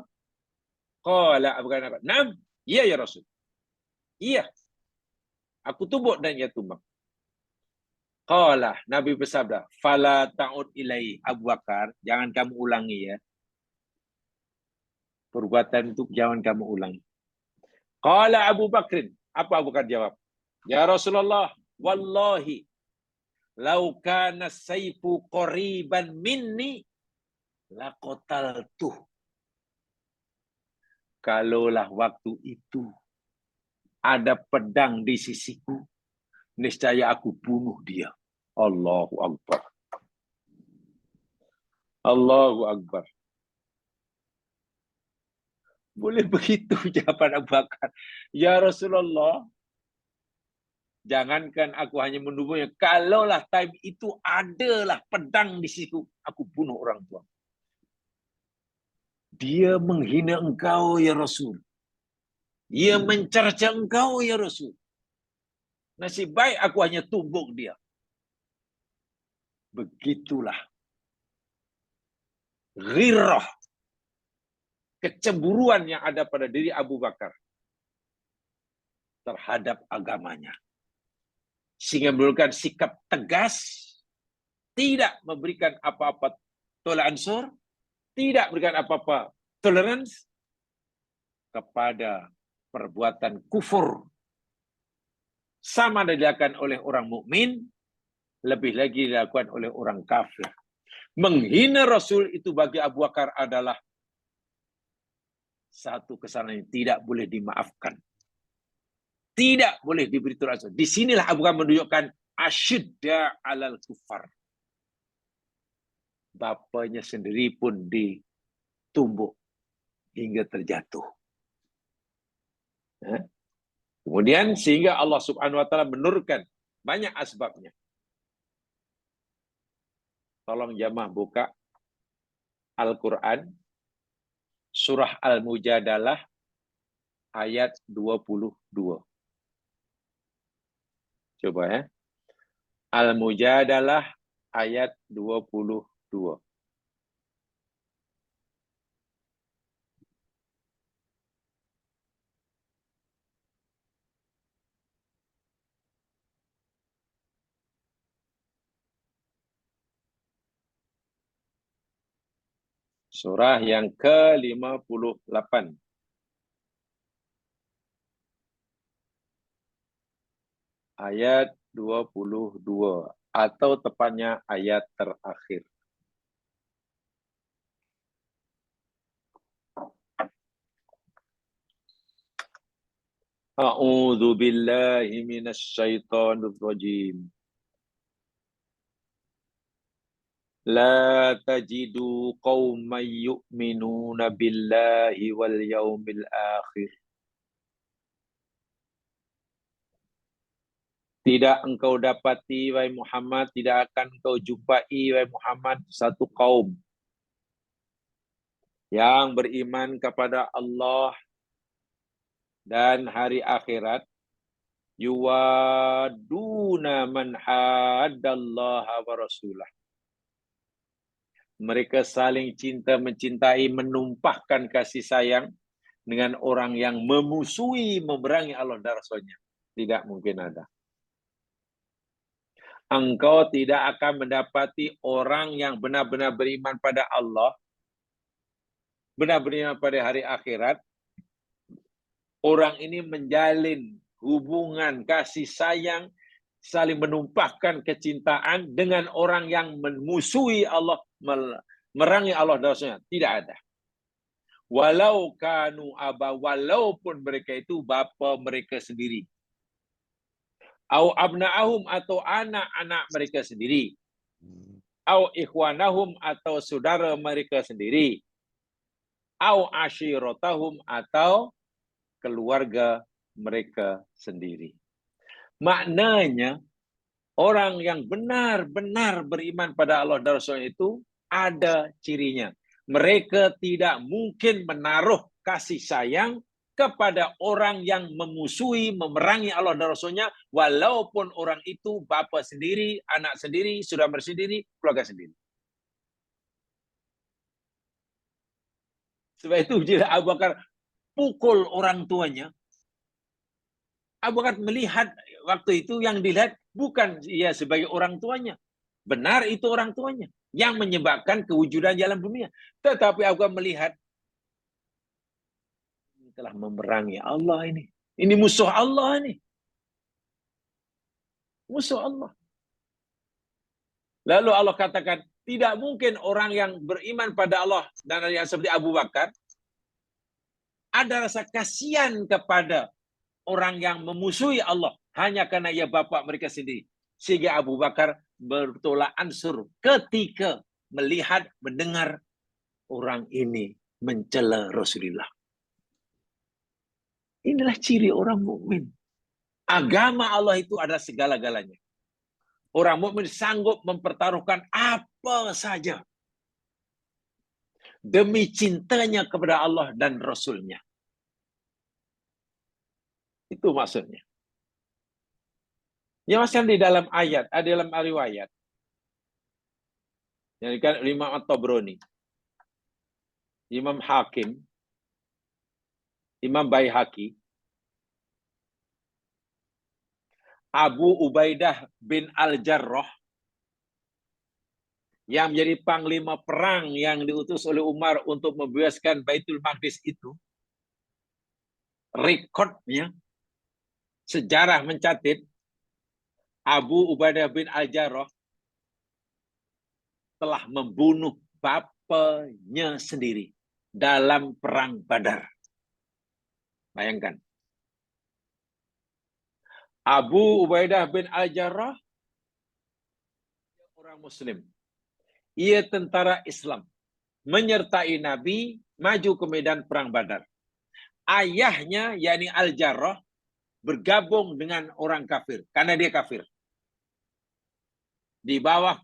Qala Abu Bakar. Naam. Iya ya Rasul. Iya. Aku tumbuk dan ia tumbang. Qala, Nabi bersabda, fala ta'ud ilai Abu Bakar, jangan kamu ulangi ya. Perbuatan itu jangan kamu ulangi. Qala Abu Bakrin, apa Abu Bakar jawab? Ya Rasulullah, wallahi, lau kana sayfu qariban minni, laqataltuh. Kalaulah waktu itu ada pedang di sisiku, niscaya aku bunuh dia. Allahu Akbar. Allahu Akbar. Boleh begitu jawaban Abu Bakar. Ya Rasulullah, jangankan aku hanya menubuhnya. Kalaulah time itu adalah pedang di situ, aku bunuh orang tua. Dia menghina engkau ya Rasul. Dia mencerca engkau ya Rasul. Nasib baik aku hanya tumbuk dia. Begitulah ghirrah, kecemburuan yang ada pada diri Abu Bakar terhadap agamanya. Sehingga menurunkan sikap tegas, tidak memberikan apa-apa tolak ansur, tidak memberikan apa-apa tolerance kepada perbuatan kufur. Sama dilakukan oleh orang mukmin, lebih lagi dilakukan oleh orang kafir. Menghina Rasul itu bagi Abu Bakar adalah satu kesalahan yang tidak boleh dimaafkan. Tidak boleh diberi toleransi. Di sinilah Abu Bakar menunjukkan asyidda alal kufar. Bapaknya sendiri pun ditumbuk hingga terjatuh. Kemudian sehingga Allah Subhanahu wa taala menurunkan banyak asbabnya. Tolong jamaah buka Al-Qur'an surah Al-Mujadalah ayat 22. Coba ya. Al-Mujadalah ayat 22. Surah yang ke-58. Ayat 22. Atau tepatnya ayat terakhir. A'udzu billahi minasy syaithanir rajim. La tajidu qauman yu'minuna billahi wal yaumil akhir. Tidak engkau dapati, wahai Muhammad, tidak akan engkau jumpai, wahai Muhammad, satu kaum yang beriman kepada Allah dan hari akhirat, yuwaduna man haddallaha wa rasulah. Mereka saling cinta mencintai, menumpahkan kasih sayang dengan orang yang memusuhi, memerangi Allah dan Rasulnya. Tidak mungkin ada. Engkau tidak akan mendapati orang yang benar-benar beriman pada Allah, benar-benar beriman pada hari akhirat. Orang ini menjalin hubungan kasih sayang, saling menumpahkan kecintaan dengan orang yang memusuhi Allah, merangi Allah dan Rasulnya. Tidak ada. Walau kanu aba, walaupun mereka itu bapa mereka sendiri. Au abna'ahum, atau anak-anak mereka sendiri. Au ikhwanahum, atau saudara mereka sendiri. Au ashirotahum, atau keluarga mereka sendiri. Maknanya, orang yang benar-benar beriman pada Allah dan Rasul itu ada cirinya. Mereka tidak mungkin menaruh kasih sayang kepada orang yang memusuhi, memerangi Allah dan Rasulnya, walaupun orang itu bapa sendiri, anak sendiri, saudara sendiri, keluarga sendiri. Sebab itu bila Abu Bakar pukul orang tuanya, Abu Bakar melihat waktu itu yang dilihat bukan ia sebagai orang tuanya. Benar itu orang tuanya yang menyebabkan kewujudan di alam dunia. Tetapi Abu Bakar melihat telah memerangi Allah ini. Ini musuh Allah ini. Musuh Allah. Lalu Allah katakan, tidak mungkin orang yang beriman pada Allah dan yang seperti Abu Bakar ada rasa kasihan kepada orang yang memusuhi Allah hanya karena ia bapak mereka sendiri. Sehingga Abu Bakar bertolak ansur ketika melihat, mendengar orang ini mencela Rasulullah. Inilah ciri orang mukmin. Agama Allah itu adalah segala-galanya. Orang mukmin sanggup mempertaruhkan apa saja demi cintanya kepada Allah dan Rasulnya. Itu maksudnya. Yang masih di dalam ayat, ada dalam riwayat. Yang dikatakan Imam At-Tabrani, Imam Hakim, Imam Baihaqi, Abu Ubaidah bin Al-Jarrah yang menjadi panglima perang yang diutus oleh Umar untuk membebaskan Baitul Maqdis itu, rekodnya sejarah mencatat Abu Ubaidah bin Al-Jarrah telah membunuh bapaknya sendiri dalam perang Badar. Bayangkan. Abu Ubaidah bin Al-Jarrah orang Muslim. Ia tentara Islam, menyertai Nabi maju ke medan perang Badar. Ayahnya, yakni Al-Jarrah, bergabung dengan orang kafir karena dia kafir. Di bawah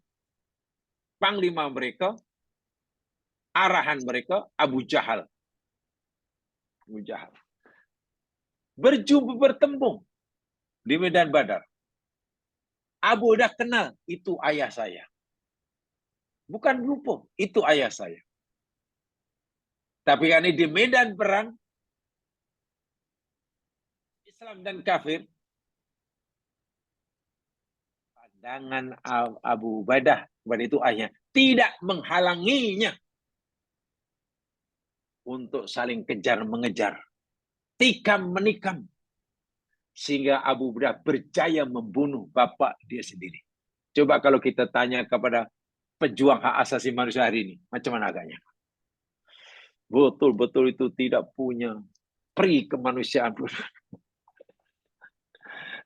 panglima mereka, arahan mereka, Abu Jahal. Abu Jahal. Berjumpa, bertembung di medan Badar. Abu dah kenal, itu ayah saya. Bukan lupa, itu ayah saya. Tapi kan di medan perang, Islam dan kafir, pandangan Abu Ubaidah kepada itu ayah tidak menghalanginya untuk saling kejar mengejar, tikam menikam, sehingga Abu Ubaidah berjaya membunuh bapak dia sendiri. Coba kalau kita tanya kepada pejuang hak asasi manusia hari ini, macam mana agaknya? Betul-betul itu tidak punya peri kemanusiaan.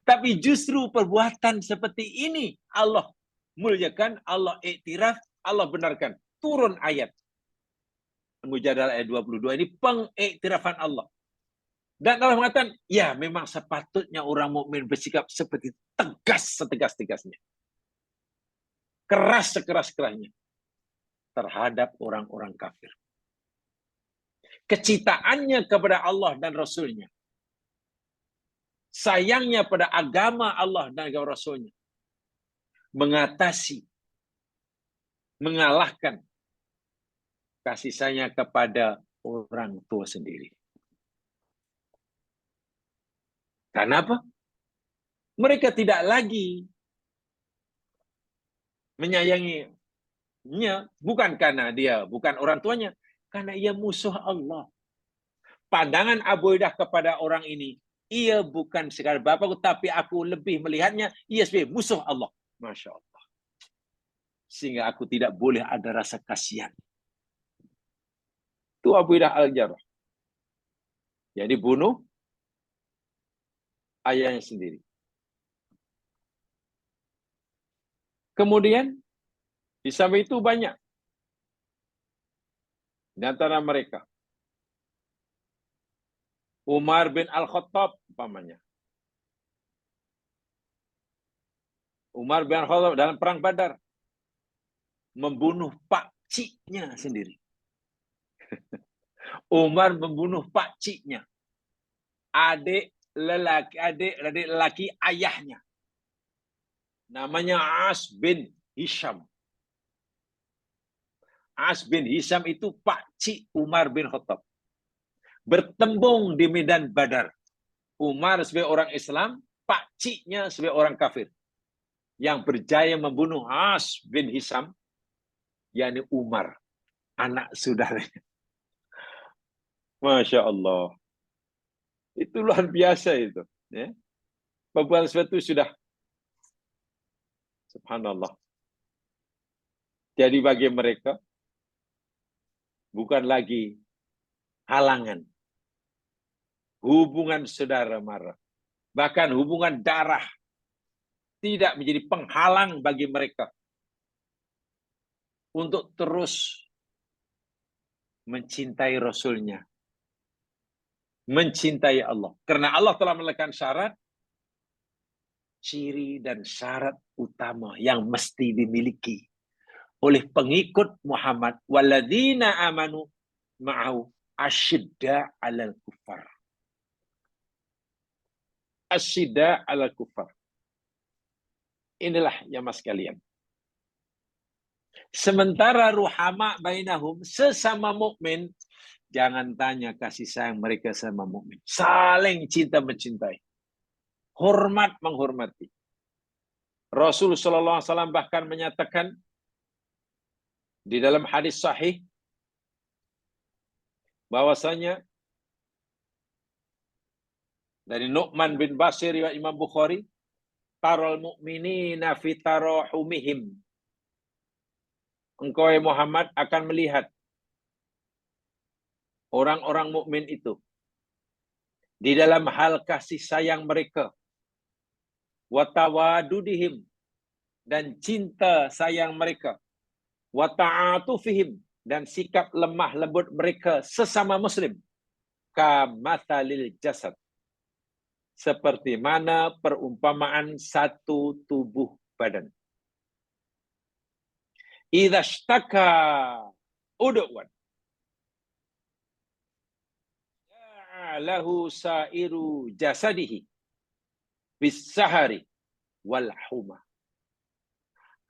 Tapi justru perbuatan seperti ini Allah muliakan, Allah iktiraf, Allah benarkan. Turun ayat. Mujadalah ayat 22 ini pengiktirafan Allah. Dan Allah mengatakan, ya memang sepatutnya orang mukmin bersikap seperti tegas setegas-tegasnya. Keras sekeras-kerasnya terhadap orang-orang kafir. Kecintaannya kepada Allah dan Rasulnya, sayangnya pada agama Allah dan agama Rasulnya, mengatasi, mengalahkan kasih sayang kepada orang tua sendiri. Karena apa? Mereka tidak lagi menyayanginya, bukan karena dia bukan orang tuanya, karena ia musuh Allah. Pandangan Abu Idah kepada orang ini, ia bukan sekadar bapakku, tapi aku lebih melihatnya, ia sebagai musuh Allah. Masya Allah. Sehingga aku tidak boleh ada rasa kasihan. Itu Abu Idah Al-Jarrah. Jadi bunuh ayahnya sendiri. Kemudian, di samping itu banyak. Di antara mereka, Umar bin Al-Khattab, umpamanya. Umar bin Al-Khattab dalam perang Badar, membunuh pakciknya sendiri. Umar membunuh pakciknya. Adik lelaki ayahnya. Namanya As bin Hisham. As bin Hisham itu pakcik Umar bin Khattab. Bertembung di medan Badar. Umar sebagai orang Islam, pakciknya sebagai orang kafir. Yang berjaya membunuh As bin Hisham, yakni Umar, anak saudaranya. Masya Allah. Itu luar biasa itu. Ya. Pembuatan sesuatu sudah. Subhanallah. Jadi bagi mereka, bukan lagi halangan. Hubungan saudara mara. Bahkan hubungan darah tidak menjadi penghalang bagi mereka untuk terus mencintai Rasulnya. Mencintai Allah. Karena Allah telah meletakkan syarat, ciri dan syarat utama yang mesti dimiliki oleh pengikut Muhammad. Walladzina amanu ma'ahu asyidda 'alal kufar. Asyidda 'alal kufar. Inilah ya mas kalian. Sementara ruhama bainahum, sesama mukmin, jangan tanya kasih sayang mereka sama mukmin. Saling cinta mencintai. Hormat menghormati. Rasul sallallahu alaihi wasallam bahkan menyatakan di dalam hadis sahih bahwasanya dari Nu'man bin Bashir riwayat Imam Bukhari, taral mu'minina fi tarahumihim. Engkau Muhammad akan melihat orang-orang mukmin itu di dalam hal kasih sayang mereka, wa tawadudihim, dan cinta sayang mereka, wa ta'atufihim, dan sikap lemah lembut mereka sesama muslim, kamathalil jasad, seperti mana perumpamaan satu tubuh badan. Idza ishtaka udwan lahu sairu jasadihi bis-sahari wal huma.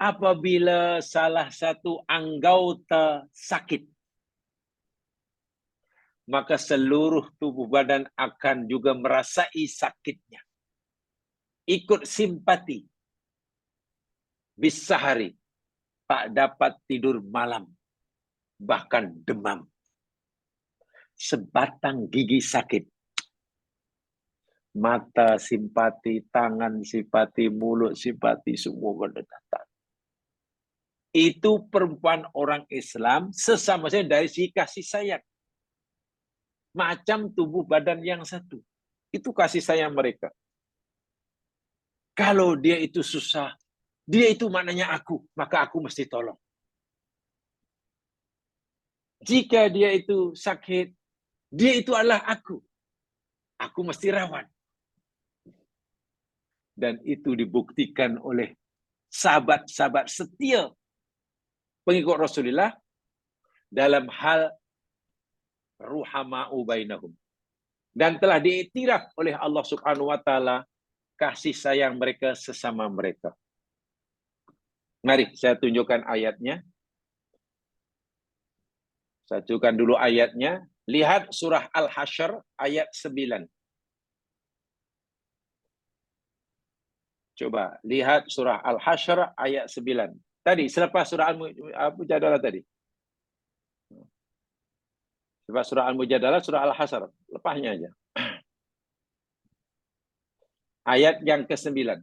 Apabila salah satu anggota sakit, maka seluruh tubuh badan akan juga merasai sakitnya. Ikut simpati. Bis-sahari, tak dapat tidur malam, bahkan demam. Sebatang gigi sakit. Mata simpati, tangan simpati, mulut simpati, semua berdekatan. Itu perempuan orang Islam sesama saya dari segi kasih sayang. Macam tubuh badan yang satu. Itu kasih sayang mereka. Kalau dia itu susah, dia itu maknanya aku, maka aku mesti tolong. Jika dia itu sakit, dia itu adalah aku mesti rawat. Dan itu dibuktikan oleh sahabat-sahabat setia pengikut Rasulullah dalam hal ruhama'u bainahum. Dan telah diiktiraf oleh Allah Subhanahu wa taala kasih sayang mereka sesama mereka. Mari saya tunjukkan ayatnya. Satukan dulu ayatnya. Lihat surah Al-Hasyr ayat 9. Coba lihat surah Al-Hasyr ayat 9. Tadi selepas surah Al-Mujadalah tadi. Selepas surah Al-Mujadalah, surah Al-Hasyr. Lepasnya aja. Ayat yang ke-9.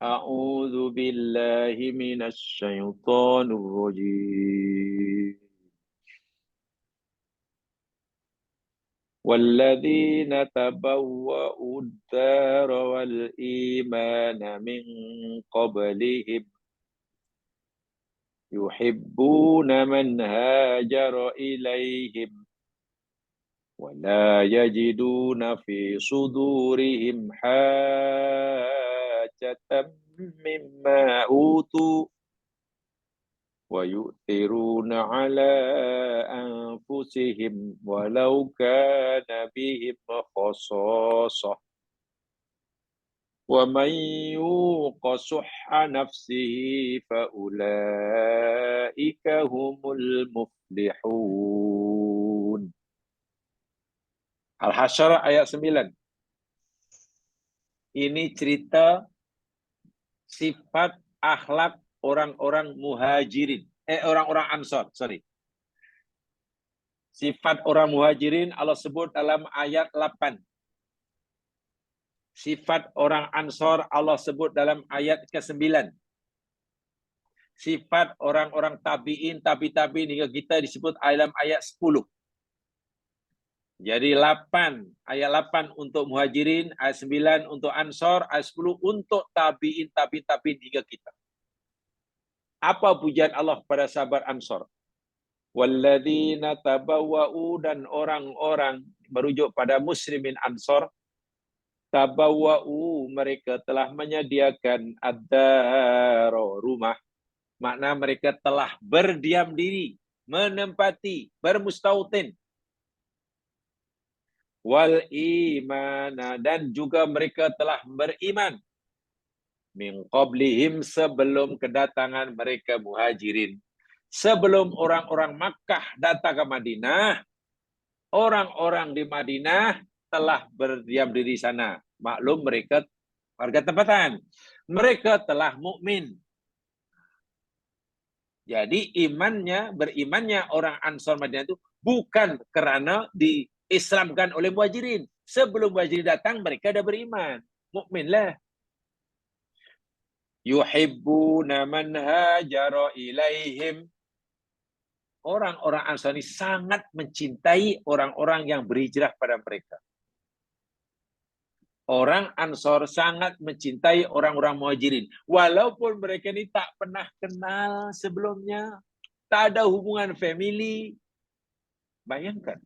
A'udzu billahi minasy syaithanir rajim. والذين تبوأوا الدار والإيمان من قبلهم يحبون من هاجر إليهم ولا يجدون في صدورهم حاجة مما أوتوا ويؤثرون على أنفسهم ولو كان بهم خصاصة ومن يوق شح نفسه فأولئك هم المفلحون. Al-Hasyr ayat 9. Ini cerita sifat akhlak orang-orang muhajirin. Orang-orang ansor, sorry. Sifat orang muhajirin Allah sebut dalam ayat 8. Sifat orang ansor Allah sebut dalam ayat ke-9. Sifat orang-orang tabi'in, tabi'in hingga kita disebut dalam ayat 10. Jadi 8, ayat 8 untuk muhajirin, ayat 9 untuk ansor, ayat 10 untuk tabi'in hingga kita. Apa pujian Allah pada sahabat ansor? Walladzina tabawwa'u, dan orang-orang merujuk pada muslimin ansor, tabawwa'u, mereka telah menyediakan ad-dar, rumah. Makna mereka telah berdiam diri, menempati, bermustautin. Wal imana, dan juga mereka telah beriman. Min qablihim, sebelum kedatangan mereka muhajirin. Sebelum orang-orang Makkah datang ke Madinah, orang-orang di Madinah telah berdiam diri sana. Maklum mereka warga tempatan. Mereka telah mukmin. Jadi berimannya orang Ansor Madinah itu bukan karena diislamkan oleh muhajirin. Sebelum muhajirin datang mereka dah beriman. Mukminlah. Yuhibbuna man hajara ilaihim. Orang-orang Ansar ini sangat mencintai orang-orang yang berhijrah pada mereka. Orang Ansar sangat mencintai orang-orang muhajirin. Walaupun mereka ini tak pernah kenal sebelumnya. Tak ada hubungan family. Bayangkan.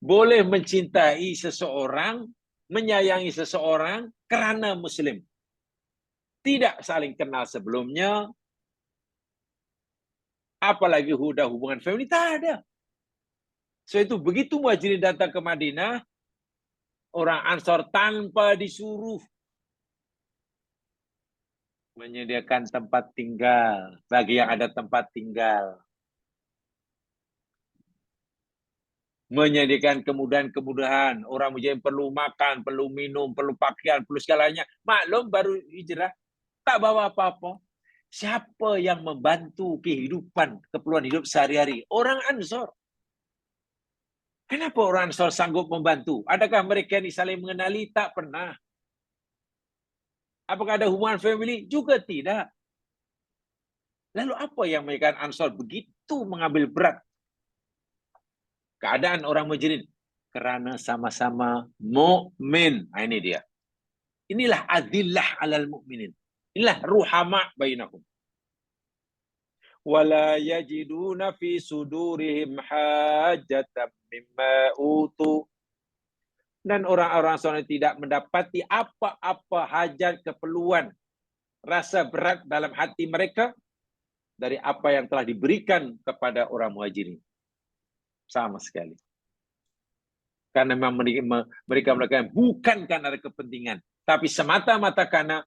Boleh mencintai seseorang, menyayangi seseorang kerana Muslim. Tidak saling kenal sebelumnya. Apalagi hubungan family, tak ada. So itu begitu muhajirin datang ke Madinah, orang Ansor tanpa disuruh menyediakan tempat tinggal bagi yang ada tempat tinggal. Menyediakan kemudahan-kemudahan. Orang muhajirin perlu makan, perlu minum, perlu pakaian, perlu segalanya. Maklum baru hijrah, tak bawa apa-apa. Siapa yang membantu kehidupan, keperluan hidup sehari-hari? Orang Ansor. Kenapa orang Ansor sanggup membantu? Adakah mereka ini saling mengenali? Tak pernah. Apakah ada hubungan family? Juga tidak. Lalu apa yang menyebabkan Ansor begitu mengambil berat keadaan orang muhajirin? Kerana sama-sama mukmin. Ini dia. Inilah adillah alal mu'minin. Inilah ruhama bainahum. Wala yajiduna fi sudurihim hajatan mimma utu. Dan orang-orang soleh tidak mendapati apa-apa hajat, keperluan, rasa berat dalam hati mereka dari apa yang telah diberikan kepada orang muhajirin. Sama sekali. Karena memang mereka bukan karena ada kepentingan, Tapi semata-mata karena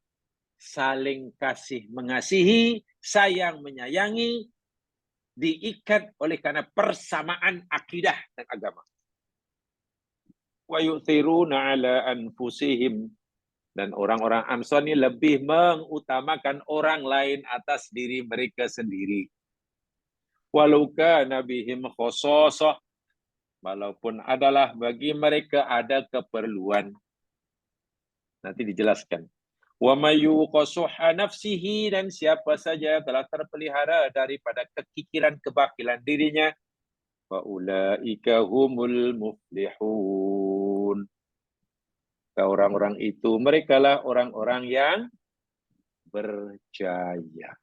saling kasih mengasihi, sayang menyayangi, diikat oleh karena persamaan akidah dan agama. Wa yu'thiruna ala anfusihim, dan orang-orang Ansar ini lebih mengutamakan orang lain atas diri mereka sendiri. Walau kana bihim khassasah, walaupun adalah bagi mereka ada keperluan. Nanti dijelaskan. Wa may yuqassuha nafsihi, dan siapa saja telah terpelihara daripada kekikiran kebakilan dirinya, fa ulaika humul muflihun. Orang-orang itu merekalah orang-orang yang berjaya.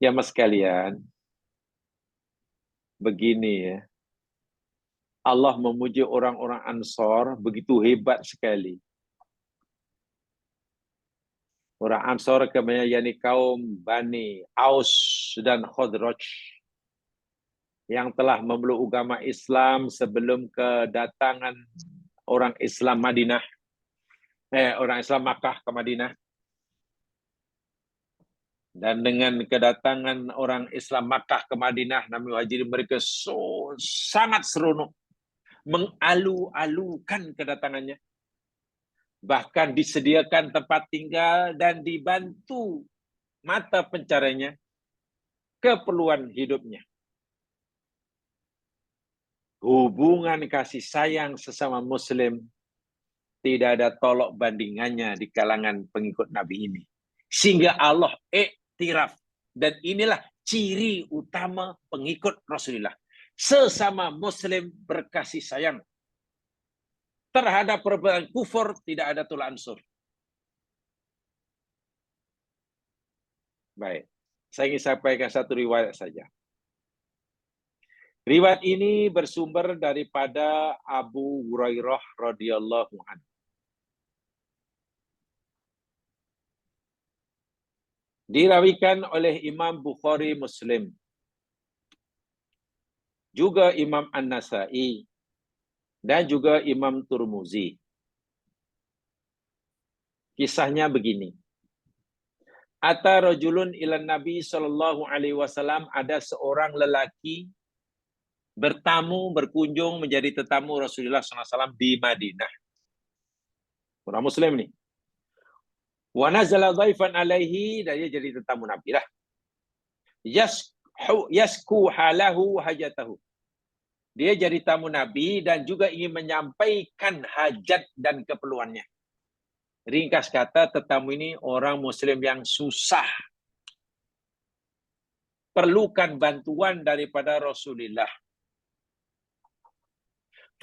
Ya mas sekalian, begini ya. Allah memuji orang-orang Ansar begitu hebat sekali. Orang Ansar kebanyakan yakni kaum Bani Aus dan Khadraj yang telah memeluk agama Islam sebelum kedatangan orang Islam Madinah, orang Islam Makkah ke Madinah. Dan dengan kedatangan orang Islam Makkah ke Madinah, Nabi Muhajirin mereka sangat seronok, mengalu-alukan kedatangannya. Bahkan disediakan tempat tinggal dan dibantu mata pencariannya keperluan hidupnya. Hubungan kasih sayang sesama Muslim tidak ada tolok bandingannya di kalangan pengikut Nabi ini. Sehingga Allah iktiraf. Dan inilah ciri utama pengikut Rasulullah. Sesama Muslim berkasih sayang. Terhadap perbuatan kufur tidak ada tolak ansur. Baik, saya ingin sampaikan satu riwayat saja. Riwayat ini bersumber daripada Abu Hurairah radhiyallahu anhu. Dirawikan oleh Imam Bukhari Muslim. Juga Imam An-Nasai. Dan juga Imam Turmuzi. Kisahnya begini. Ata rajulun ilan Nabi sallallahu alaihi wasallam, ada seorang lelaki berkunjung menjadi tetamu Rasulullah SAW di Madinah. Orang Muslim nih. Wa nazala dhaifan alaihi, dan dia jadi tetamu Nabi lah. Yasku halahu hajatahu. Dia jadi tamu Nabi dan juga ingin menyampaikan hajat dan keperluannya. Ringkas kata, tetamu ini orang Muslim yang susah. Perlukan bantuan daripada Rasulullah.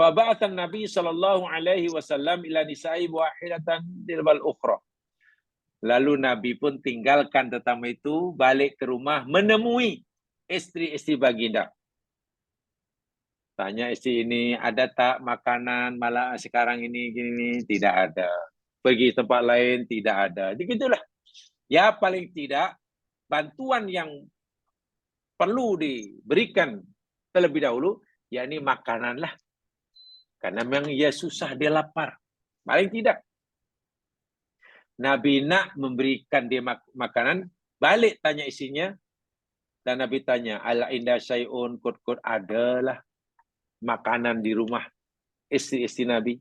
Faba'atan Nabi sallallahu alaihi wasallam ila nisa'i wahidatan tilbal ukhra. Lalu Nabi pun tinggalkan tetamu itu, balik ke rumah menemui istri-istri baginda. Tanya istri ini, ada tak makanan malah sekarang ini gini? Tidak ada. Pergi tempat lain, tidak ada. Begitulah. Ya paling tidak, bantuan yang perlu diberikan terlebih dahulu, yakni makanan lah. Karena memang ia susah, dia lapar. Paling tidak. Nabi nak memberikan dia makanan, balik tanya isinya, dan Nabi tanya, ala indah syai'un kut-kut, adalah makanan di rumah istri-istri Nabi.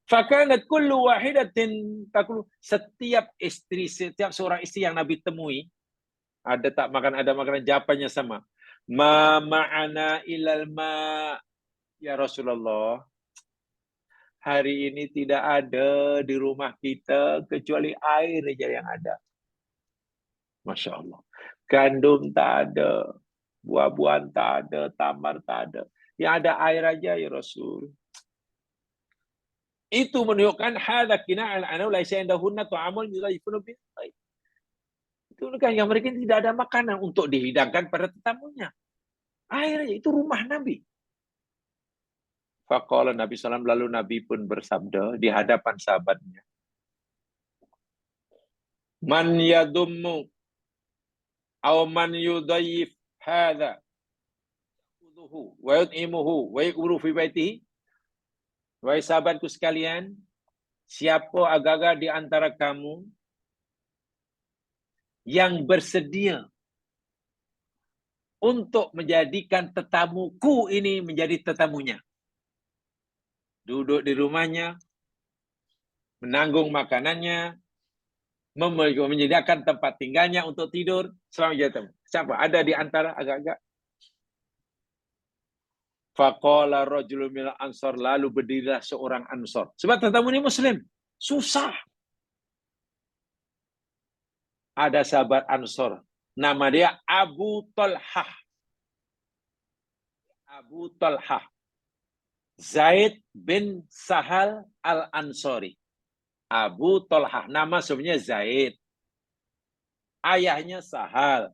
Fakanat kullu wahidatin takulu, setiap seorang istri yang Nabi temui, ada tak makan, ada makanan, jawabannya sama. Ma ma'ana ilal ma, ya Rasulullah, hari ini tidak ada di rumah kita kecuali air saja yang ada. Masya Allah. Gandum tak ada, buah-buahan tak ada, tamar tak ada. Yang ada air aja ya Rasul. Itu menunjukkan hadza kina'an anau laisa indahunna ta'amul yudhifunu bil. Itu kan yang mereka tidak ada makanan untuk dihidangkan pada tetamunya. Air aja, itu rumah Nabi. Faqala Nabi SAW, lalu Nabi pun bersabda di hadapan sahabatnya. Man yadummu aw man yudhayif hadza wa yut'imuhu wa yakulu fi baitihi. Wahai sahabatku sekalian, siapa agak-agak di antara kamu yang bersedia untuk menjadikan tetamuku ini menjadi tetamunya. Duduk di rumahnya, menanggung makanannya, menyediakan tempat tinggalnya untuk tidur selama dia tamu. Siapa? Ada di antara agak-agak. Faqala rajulun minal ansar, lalu berdirilah seorang ansor. Sebab tetamu ini muslim. Susah. Ada sahabat ansor. Nama dia Abu Talhah. Abu Talhah. Zaid bin Sahal al-Ansori. Abu Talhah. Nama sebenarnya Zaid. Ayahnya Sahal.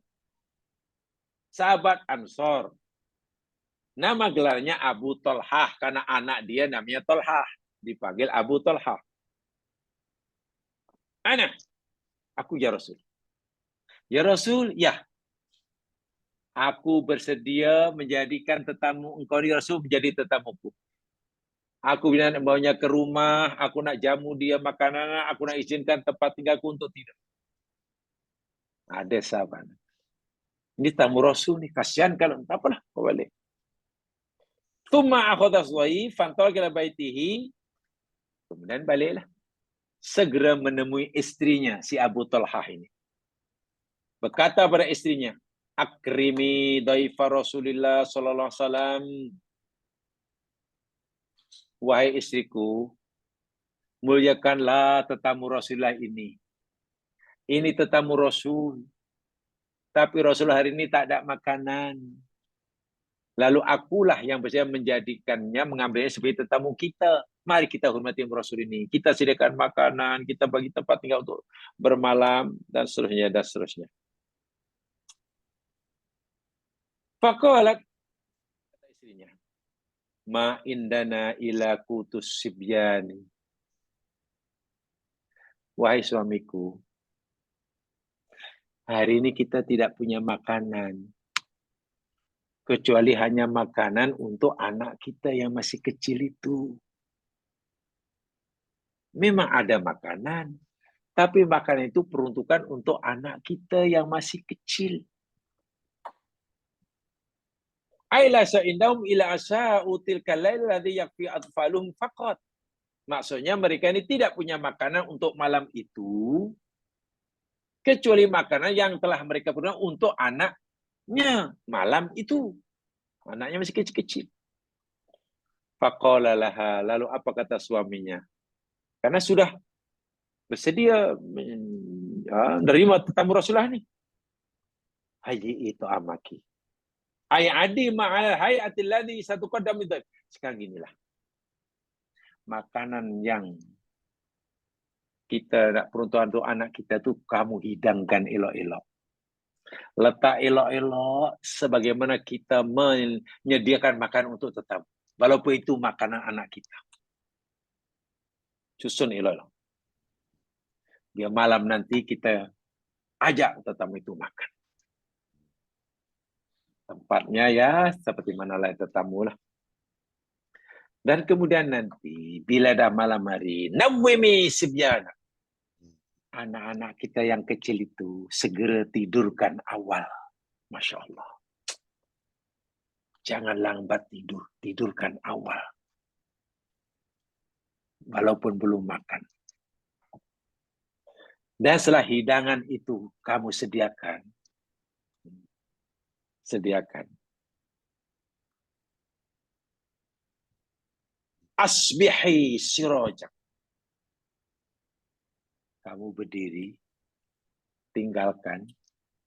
Sahabat ansor. Nama gelarnya Abu Talhah karena anak dia namanya Talhah. Dipanggil Abu Talhah. Ana, aku ya Rasul. Ya Rasul, ya. Aku bersedia menjadikan tetamu engkau ya Rasul menjadi tetamuku. Aku bila nak bawanya ke rumah, aku nak jamu dia makanan, aku nak izinkan tempat tinggalku untuk tidur. Ada sahabat. Ini tamu Rasul nih, kasihan kalau tak apalah, kau balik. Thumma akhadha suwai fantol kila baitihi. Kemudian baliklah. Segera menemui istrinya si Abu Talhah ini. Berkata pada istrinya, akrimi dhaifa Rasulillah sallallahu alaihi wasallam. Wahai istriku, muliakanlah tetamu Rasulullah ini. Ini tetamu Rasul. Tapi Rasul hari ini tak ada makanan. Lalu akulah yang bisa menjadikannya, mengambilnya sebagai tetamu kita. Mari kita hormati Rasul ini. Kita sediakan makanan, kita bagi tempat tinggal untuk bermalam, dan seterusnya, dan seterusnya. Faqalat, kata istrinya, ma indana ila kutus sibyani. Wahai suamiku, hari ini kita tidak punya makanan. Kecuali hanya makanan untuk anak kita yang masih kecil itu. Memang ada makanan, tapi makanan itu peruntukan untuk anak kita yang masih kecil. Aila sa'indahum ila asa'u tilka lail ladzi yakfi atfaluhum faqat. Maksudnya mereka ini tidak punya makanan untuk malam itu, kecuali makanan yang telah mereka punya untuk anaknya malam itu. Anaknya masih kecil-kecil. Faqala laha, lalu apa kata suaminya? Karena sudah bersedia menerima tetamu Rasulullah ni. Haji itu amaki. Ay adi ma'al hayatil ladzi satuqaddam itu. Sekarang ginilah. Makanan yang kita nak peruntukan untuk anak kita tu kamu hidangkan elok-elok. Letak elok-elok sebagaimana kita menyediakan makanan untuk tetamu. Walaupun itu makanan anak kita. Susun elok-elok. Biar malam nanti kita ajak tetamu itu makan. Tempatnya ya seperti mana lah tetamu lah. Dan kemudian nanti bila dah malam hari, nawwimi sibyana. Anak-anak kita yang kecil itu segera tidurkan awal. Masya Allah. Jangan lambat tidur. Tidurkan awal. Walaupun belum makan. Dan setelah hidangan itu kamu sediakan. Sediakan. Asbihi sirojak. Kamu berdiri, tinggalkan,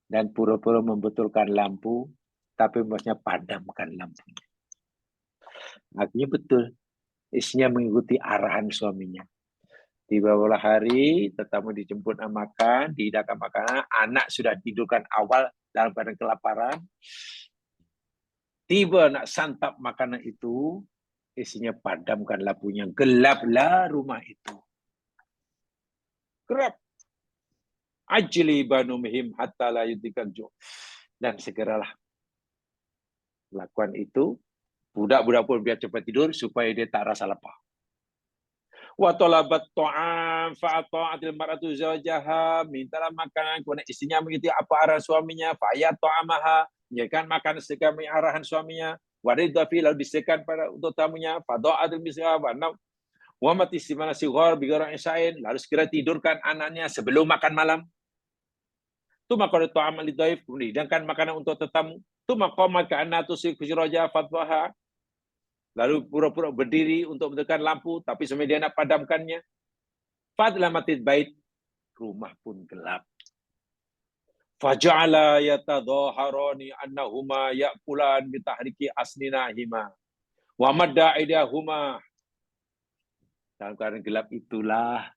dan pura-pura membetulkan lampu, tapi maksudnya padamkan lampunya. Artinya betul. Istrinya mengikuti arahan suaminya. Tiba bola hari, tetamu dijemput makan, dihidangkan makanan, anak sudah tidurkan awal dalam keadaan kelaparan. Tiba nak santap makanan itu, istrinya padamkan lampunya, gelaplah rumah itu. Kerap. Ajli banu mihim hatta la yudikal ju'. Dan segeralah lakukan itu. Budak-budak pun biar cepat tidur supaya dia tak rasa lapar. Wa talabat ta'am fa ata'atil mar'atu zawjaha, mintalah makanan kepada istrinya mengikuti apa arahan suaminya, fa ya ta'amaha, ya kan makan sesuai arahan suaminya, wa ridha fi lalu disediakan pada untuk tamunya, fa da'atul misra wa mati simana sighar bi ghairi isain, lalu segera tidurkan anaknya sebelum makan malam. Tu makan ta'am li dhaif, kemudian hidangkan makanan untuk tetamu. Tu maqamat ka'anna tusik fi raja fatwaha, lalu pura-pura berdiri untuk menekan lampu, tapi sebenarnya dia nak padamkannya. Fadlamatid bait, rumah pun gelap. Faja'ala yatadhaharani annahuma ya'kulan bi tahriki asninahima wa madda aydahuma. Dalam keadaan gelap itulah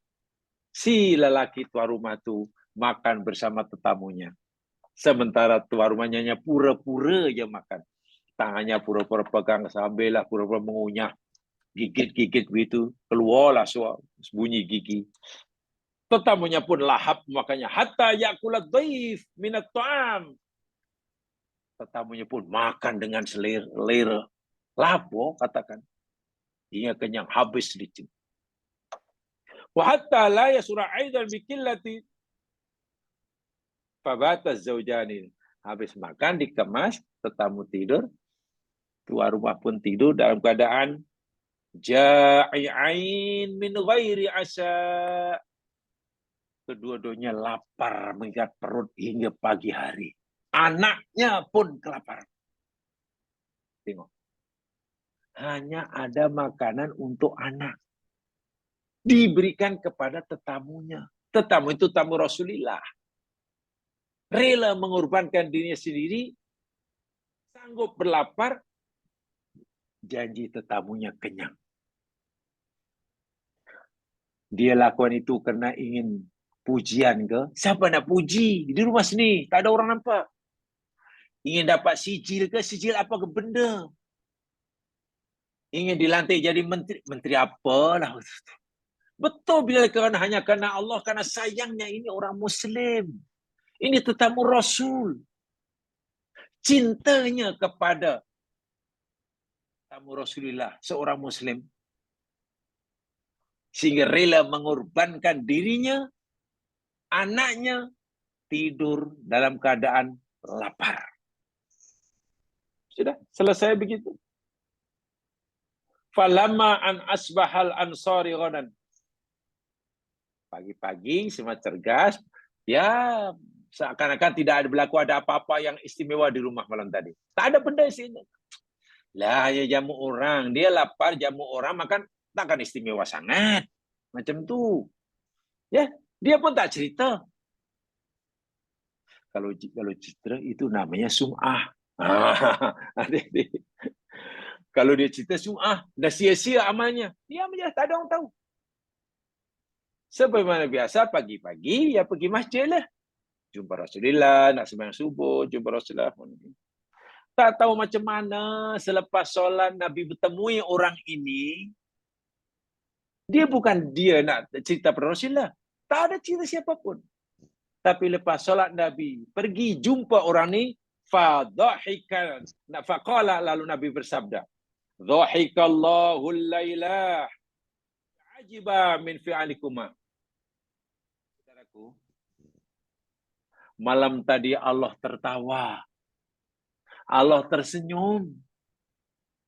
si lelaki tuan rumah itu makan bersama tetamunya. Sementara tuan rumahnya pura-pura je makan. Tangannya pura-pura pegang sambil lah pura-pura mengunyah. Gigit-gigit begitu. Keluarlah suara bunyi gigi. Tetamunya pun lahap makanya. Hatta yakulat dhaif minat ta'am. Tetamunya pun makan dengan selera. Lapo katakan. Dia kenyang habis sedikit. Wa hatta la yasura aidan bikillati. Fabata zaujani. Habis makan dikemas. Tetamu tidur. Tuan rumah pun tidur dalam keadaan ja'i'ain min ghairi asya. Kedua-duanya lapar mengikat perut hingga pagi hari. Anaknya pun kelaparan. Tengok. Hanya ada makanan untuk anak. Diberikan kepada tetamunya. Tetamu itu tamu Rasulullah. Rela mengorbankan dirinya sendiri. Sanggup berlapar. Janji tetamunya kenyang. Dia lakukan itu karena ingin pujian ke? Siapa nak puji? Di rumah sini. Tak ada orang nampak. Ingin dapat sijil ke? Sijil apa ke benda? Ingin dilantik jadi menteri. Menteri apalah. Betul bila hanya kerana Allah. Kerana sayangnya ini orang Muslim. Ini tetamu Rasul. Cintanya kepada tamu Rasulullah. Seorang Muslim. Sehingga rela mengorbankan dirinya. Anaknya tidur dalam keadaan lapar. Sudah, selesai begitu. Falamma an asbahal ansari ghadan. Pagi-pagi semua cergas, ya seakan-akan tidak ada berlaku ada apa-apa yang istimewa di rumah malam tadi. Tak ada benda di sini. Lah ya jamu orang, dia lapar jamu orang makan takkan istimewa sangat. Macam tu. Ya, dia pun tak cerita. Kalau cerita itu namanya sum'ah. Kalau dia cerita sum'ah, dah sia-sia amalnya. Dia aja, tak ada orang tahu. Sebagaimana biasa, pagi-pagi, ya pergi masjid lah. Jumpa Rasulullah, nak sembahyang subuh, jumpa Rasulullah. Tak tahu macam mana selepas solat Nabi bertemui orang ini, dia bukan dia nak cerita pada Rasulullah. Tak ada cerita siapapun. Tapi lepas solat Nabi, pergi jumpa orang ni, fadhahikan. Faqala, lalu Nabi bersabda, dhahikallahu al-lailah ajiba min fi'alikuma. Saudaraku, malam tadi Allah tertawa. Allah tersenyum.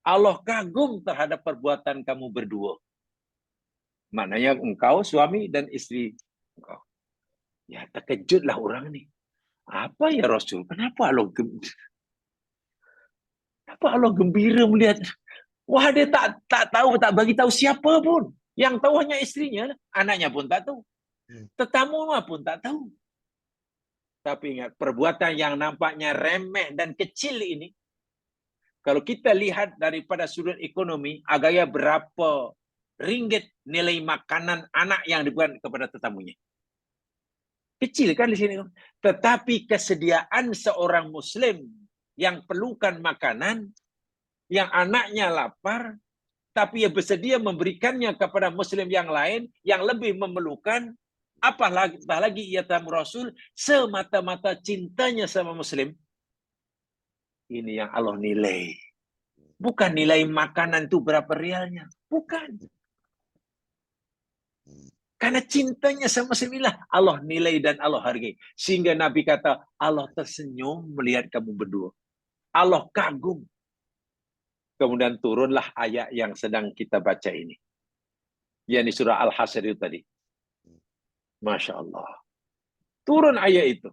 Allah kagum terhadap perbuatan kamu berdua. Maknanya engkau suami dan istri engkau. Ya terkejutlah orang ni. Apa ya Rasul? Kenapa Allah gembira melihat? Wah, dia tak tahu, tak bagi tahu siapa pun. Yang tahu hanya istrinya, anaknya pun tak tahu. Tetamu pun tak tahu. Tapi ingat, perbuatan yang nampaknya remeh dan kecil ini, kalau kita lihat daripada sudut ekonomi, agaknya berapa ringgit nilai makanan anak yang diberikan kepada tetamunya. Kecil kan di sini. Tetapi kesediaan seorang Muslim yang perlukan makanan, yang anaknya lapar, tapi ia bersedia memberikannya kepada Muslim yang lain, yang lebih memerlukan, apalagi ia tamu Rasul, semata-mata cintanya sama Muslim. Ini yang Allah nilai. Bukan nilai makanan itu berapa rialnya. Bukan. Karena cintanya sama Muslimlah Allah nilai dan Allah hargai. Sehingga Nabi kata, Allah tersenyum melihat kamu berdua. Allah kagum. Kemudian turunlah ayat yang sedang kita baca ini. Yang di surah Al-Hasyr itu tadi. Masya Allah. Turun ayat itu.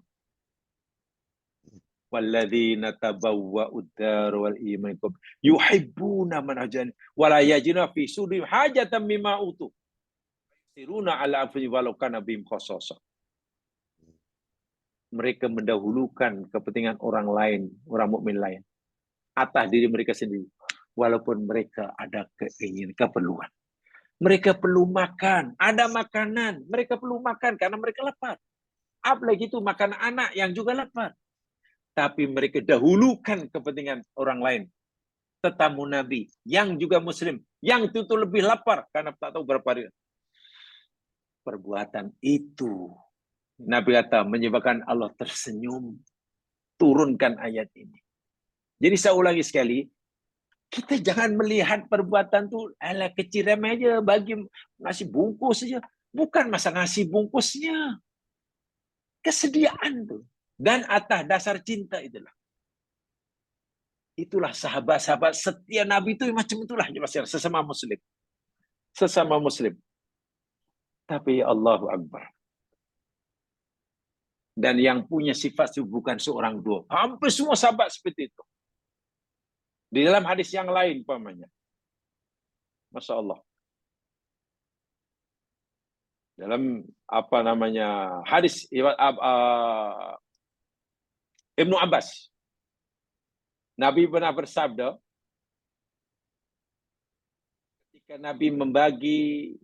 Walladzina tabawwa'ud dar wal iman yuhibbuna man hajani wa la yajiduna fi sudurihim hajatan mimma utu. Siruna ala anfusihim walau kana bihim khassasa. Mereka mendahulukan kepentingan orang lain, orang mukmin lain atas diri mereka sendiri. Walaupun mereka ada keinginan, keperluan. Mereka perlu makan, ada makanan. Mereka perlu makan karena mereka lapar. Apalagi itu makan anak yang juga lapar. Tapi mereka dahulukan kepentingan orang lain. Tetamu Nabi yang juga Muslim, yang tentu lebih lapar karena tak tahu berapa hari. Perbuatan itu, Nabi kata, menyebabkan Allah tersenyum. Turunkan ayat ini. Jadi saya ulangi sekali, kita jangan melihat perbuatan itu ala kecil remeh aja, bagi nasi bungkus saja. Bukan masa ngasih bungkusnya. Kesediaan tuh. Dan atas dasar cinta itulah. Itulah sahabat-sahabat setia Nabi itu macam itulah. Sesama Muslim. Sesama Muslim. Tapi Allahu Akbar. Dan yang punya sifat itu bukan seorang dua. Hampir semua sahabat seperti itu. Di dalam hadis yang lain, umpamanya. Masya Allah. Dalam apa namanya hadis Ibnu Abbas. Nabi pernah bersabda, ketika Nabi membagi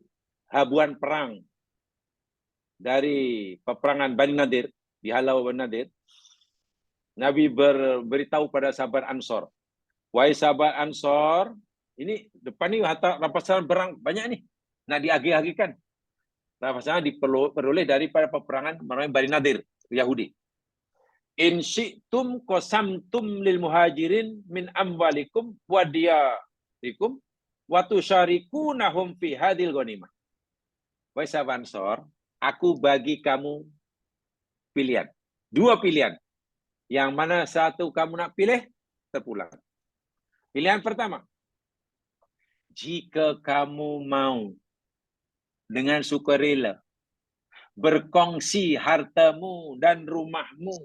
habuan perang dari peperangan Bani Nadir, di Halau Bani Nadir, Nabi beritahu pada sahabat Ansor, wahai sahabat Ansor, ini depan ini rampasan berang banyak nih, nak diagih-agihkan. Rampasan diperoleh daripada peperangan Bani Nadir, Yahudi. In syi'tum qasamtum lil muhajirin min amwalikum wa diyarikum wa tusyarikunahum fi hadil ghanimah. Wahai sahabat Ansor, aku bagi kamu pilihan. Dua pilihan. Yang mana satu kamu nak pilih, terpulang. Pilihan pertama, jika kamu mau dengan sukarela berkongsi hartamu dan rumahmu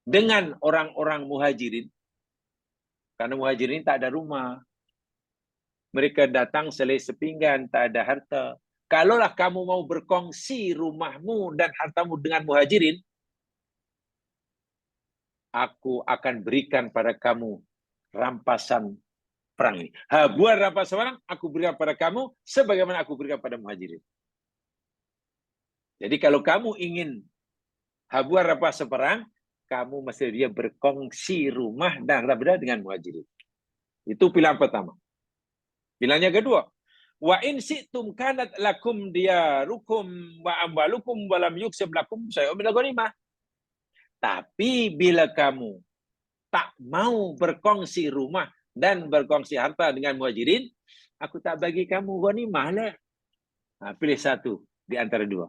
dengan orang-orang muhajirin, karena muhajirin tak ada rumah, mereka datang selai sepinggan, tak ada harta. Kalaulah kamu mau berkongsi rumahmu dan hartamu dengan muhajirin, aku akan berikan pada kamu rampasan perang ini. Habuan rampasan perang aku berikan pada kamu sebagaimana aku berikan pada muhajirin. Jadi kalau kamu ingin habuan rampasan perang, kamu mesti dia berkongsi rumah dan harta dengan muhajirin. Itu pilihan pertama. Pilihan yang kedua, wa in syi'tum kanat lakum diyarukum wa amwalukum wa lam yuksab lakum syai'un minal ghanimah. Tapi bila kamu tak mau berkongsi rumah dan berkongsi harta dengan muhajirin, aku tak bagi kamu ghanimah lah. Nah, pilih satu di antara dua.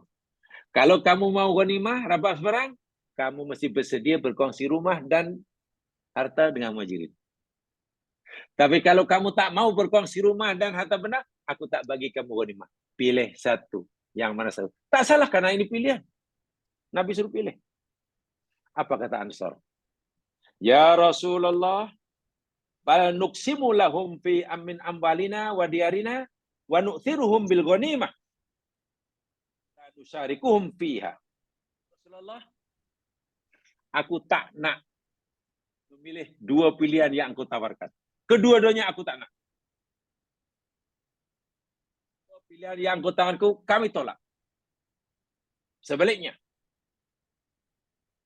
Kalau kamu mau ghanimah, rampas perang, kamu mesti bersedia berkongsi rumah dan harta dengan muhajirin. Tapi kalau kamu tak mau berkongsi rumah dan harta benda, aku tak bagi kamu ghanimah. Pilih satu. Yang mana satu? Tak salah karena ini pilihan. Nabi suruh pilih. Apa kata Ansar? Ya Rasulullah, bal nuqsimu lahum fi amin amwalina wa diyarina wa nu'thiruhum bil ghanimah. La nusyarikuhum fiha. Rasulullah, aku tak nak memilih dua pilihan yang engkau tawarkan. Kedua-duanya aku tak nak. Dua pilihan yang engkau tawarkan kami tolak. Sebaliknya,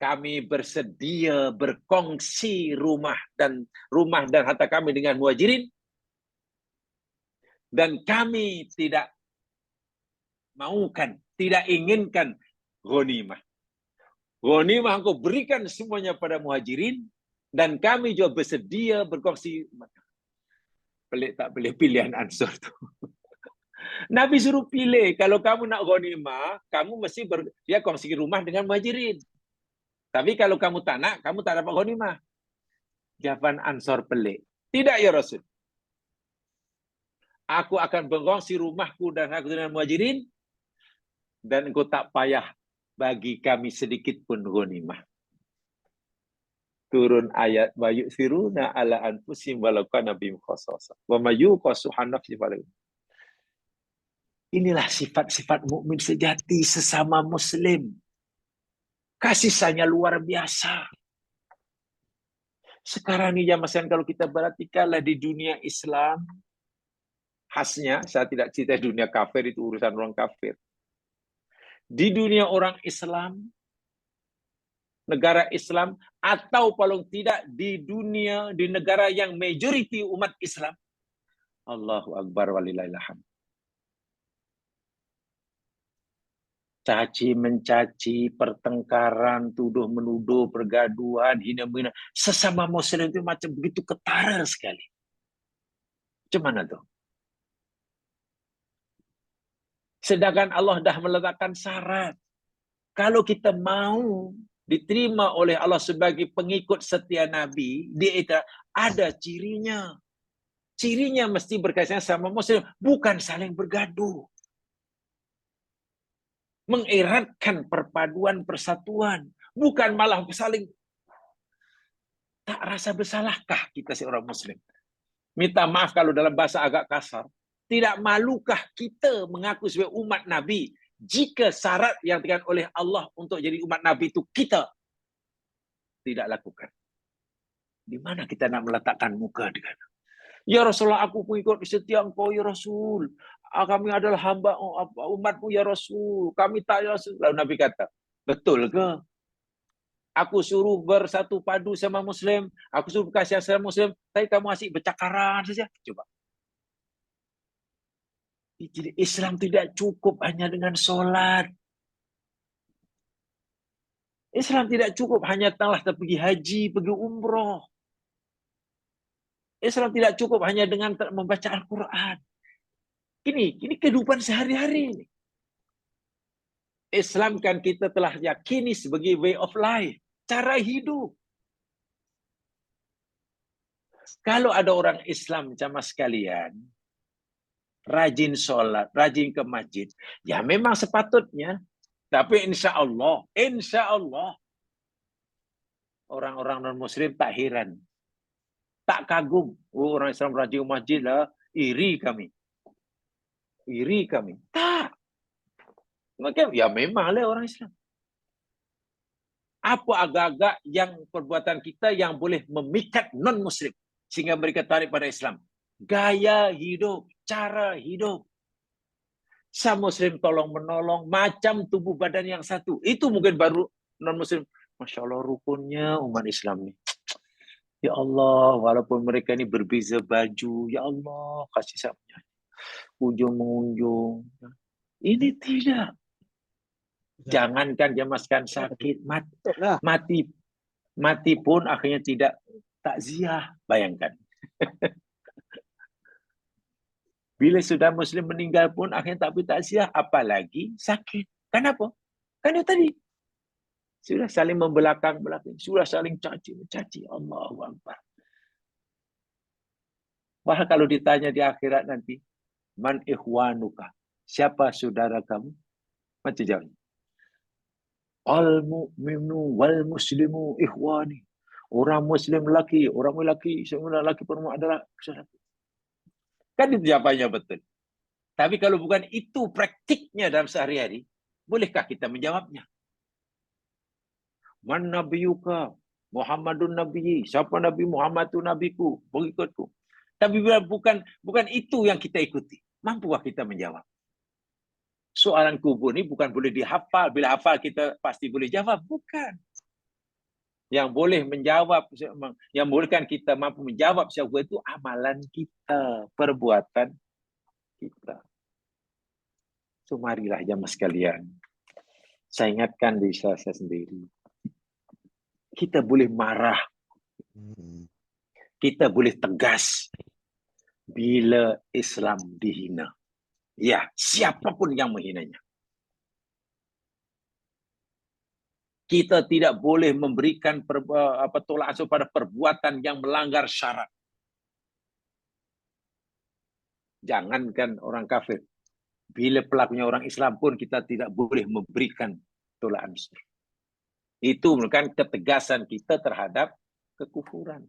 kami bersedia berkongsi rumah dan harta kami dengan muhajirin, dan kami tidak maukan, tidak inginkan ghanimah. Ghanimah engkau berikan semuanya pada muhajirin, dan kami juga bersedia berkongsi. Pelik tak pilih pilihan Ansar itu. Nabi suruh pilih. Kalau kamu nak ghanimah, kamu mesti dia kongsi rumah dengan muhajirin. Tapi kalau kamu tak nak, kamu tak dapat ghanimah. Jawaban Ansor pelik. Tidak ya Rasul. Aku akan berkongsi rumahku dan aku dengan muhajirin, dan engkau tak payah bagi kami sedikit pun ghanimah. Turun ayat wa yusiruna ala anfusihim walau kana bihim khassasah wa may yuqasuhan nafsi falahu. Inilah sifat-sifat mukmin sejati sesama muslim. Kasih sayangnya luar biasa. Sekarang ini jamaah kalau kita perhatikanlah di dunia Islam, khasnya saya tidak cerita dunia kafir, itu urusan orang kafir. Di dunia orang Islam, negara Islam, atau paling tidak di dunia, di negara yang majority umat Islam, Allahu Akbar walillahil hamd. Caci mencaci, pertengkaran, tuduh menuduh, pergaduhan, hina menghina sesama muslim itu macam begitu ketara sekali. Macam mana tuh? Sedangkan Allah dah meletakkan syarat. Kalau kita mau diterima oleh Allah sebagai pengikut setia Nabi, dia ada cirinya. Cirinya mesti berkaitan sama muslim, bukan saling bergaduh. Mengeratkan perpaduan persatuan, bukan malah saling tak rasa bersalahkah kita seorang muslim. Minta maaf kalau dalam bahasa agak kasar, tidak malukah kita mengaku sebagai umat Nabi jika syarat yang diberikan oleh Allah untuk jadi umat Nabi itu kita tidak lakukan? Di mana kita nak meletakkan muka dengan? Ya Rasulullah, aku pengikut setia engkau ya Rasul. Kami adalah hamba umatmu ya Rasul. Kami tak ya Rasul. Lalu Nabi kata, betul ke? Aku suruh bersatu padu sama Muslim. Aku suruh berkasih sama Muslim. Tapi kamu asyik bercakaran saja. Coba. Jadi Islam tidak cukup hanya dengan solat. Islam tidak cukup hanya telah pergi haji, pergi umroh. Islam tidak cukup hanya dengan membaca Al-Quran. Ini kehidupan sehari-hari. Islam kan kita telah yakini sebagai way of life, cara hidup. Kalau ada orang Islam sama sekalian, rajin sholat, rajin ke masjid, ya memang sepatutnya. Tapi insya Allah, orang-orang non-Muslim tak heran, tak kagum. Oh, orang Islam rajin ke masjid lah, iri kami. Tak. Maka ya memanglah orang Islam. Apa agak-agak yang perbuatan kita yang boleh memikat non-Muslim sehingga mereka tarik pada Islam? Gaya hidup, cara hidup. Sang Muslim tolong menolong, macam tubuh badan yang satu. Itu mungkin baru non-Muslim. Masya Allah rukunnya umat Islam ni. Ya Allah, walaupun mereka ni berbeza baju, ya Allah kasih sayangnya. Ujung mengunjung. Ini tidak. Jangankan jamaskan sakit, mati pun akhirnya tidak takziah. Bayangkan. Bila sudah Muslim meninggal pun akhirnya tak bertakziah, apalagi sakit. Kenapa? Kan itu tadi. Sudah saling membelakang-belakang, sudah saling caci-mencaci. Allahu Akbar. Wah, kalau ditanya di akhirat nanti, man ikhwanuka? Siapa saudara kamu? Macam jawab. Al mu'minu wal muslimu ikhwani. Orang Muslim lelaki, semua lelaki perempuan adalah saudara. Kan itu jawabannya betul. Tapi kalau bukan itu praktiknya dalam sehari-hari, bolehkah kita menjawabnya? Man nabiyuka? Muhammadun nabiyyi. Siapa Nabi Muhammad itu nabiku, pengikutku. Tapi bukan itu yang kita ikuti. Mampukah kita menjawab? Soalan kubur ini bukan boleh dihafal. Bila hafal kita pasti boleh jawab. Bukan. Yang boleh menjawab, yang bolehkan kita mampu menjawab siapa itu amalan kita, perbuatan kita. So marilah jamaah sekalian. Saya ingatkan diri saya sendiri. Kita boleh marah. Kita boleh tegas bila Islam dihina. Ya, siapapun yang menghinanya. Kita tidak boleh memberikan tolak ansur pada perbuatan yang melanggar syarat. Jangankan orang kafir. Bila pelakunya orang Islam pun kita tidak boleh memberikan tolak ansur. Itu merupakan ketegasan kita terhadap kekufuran.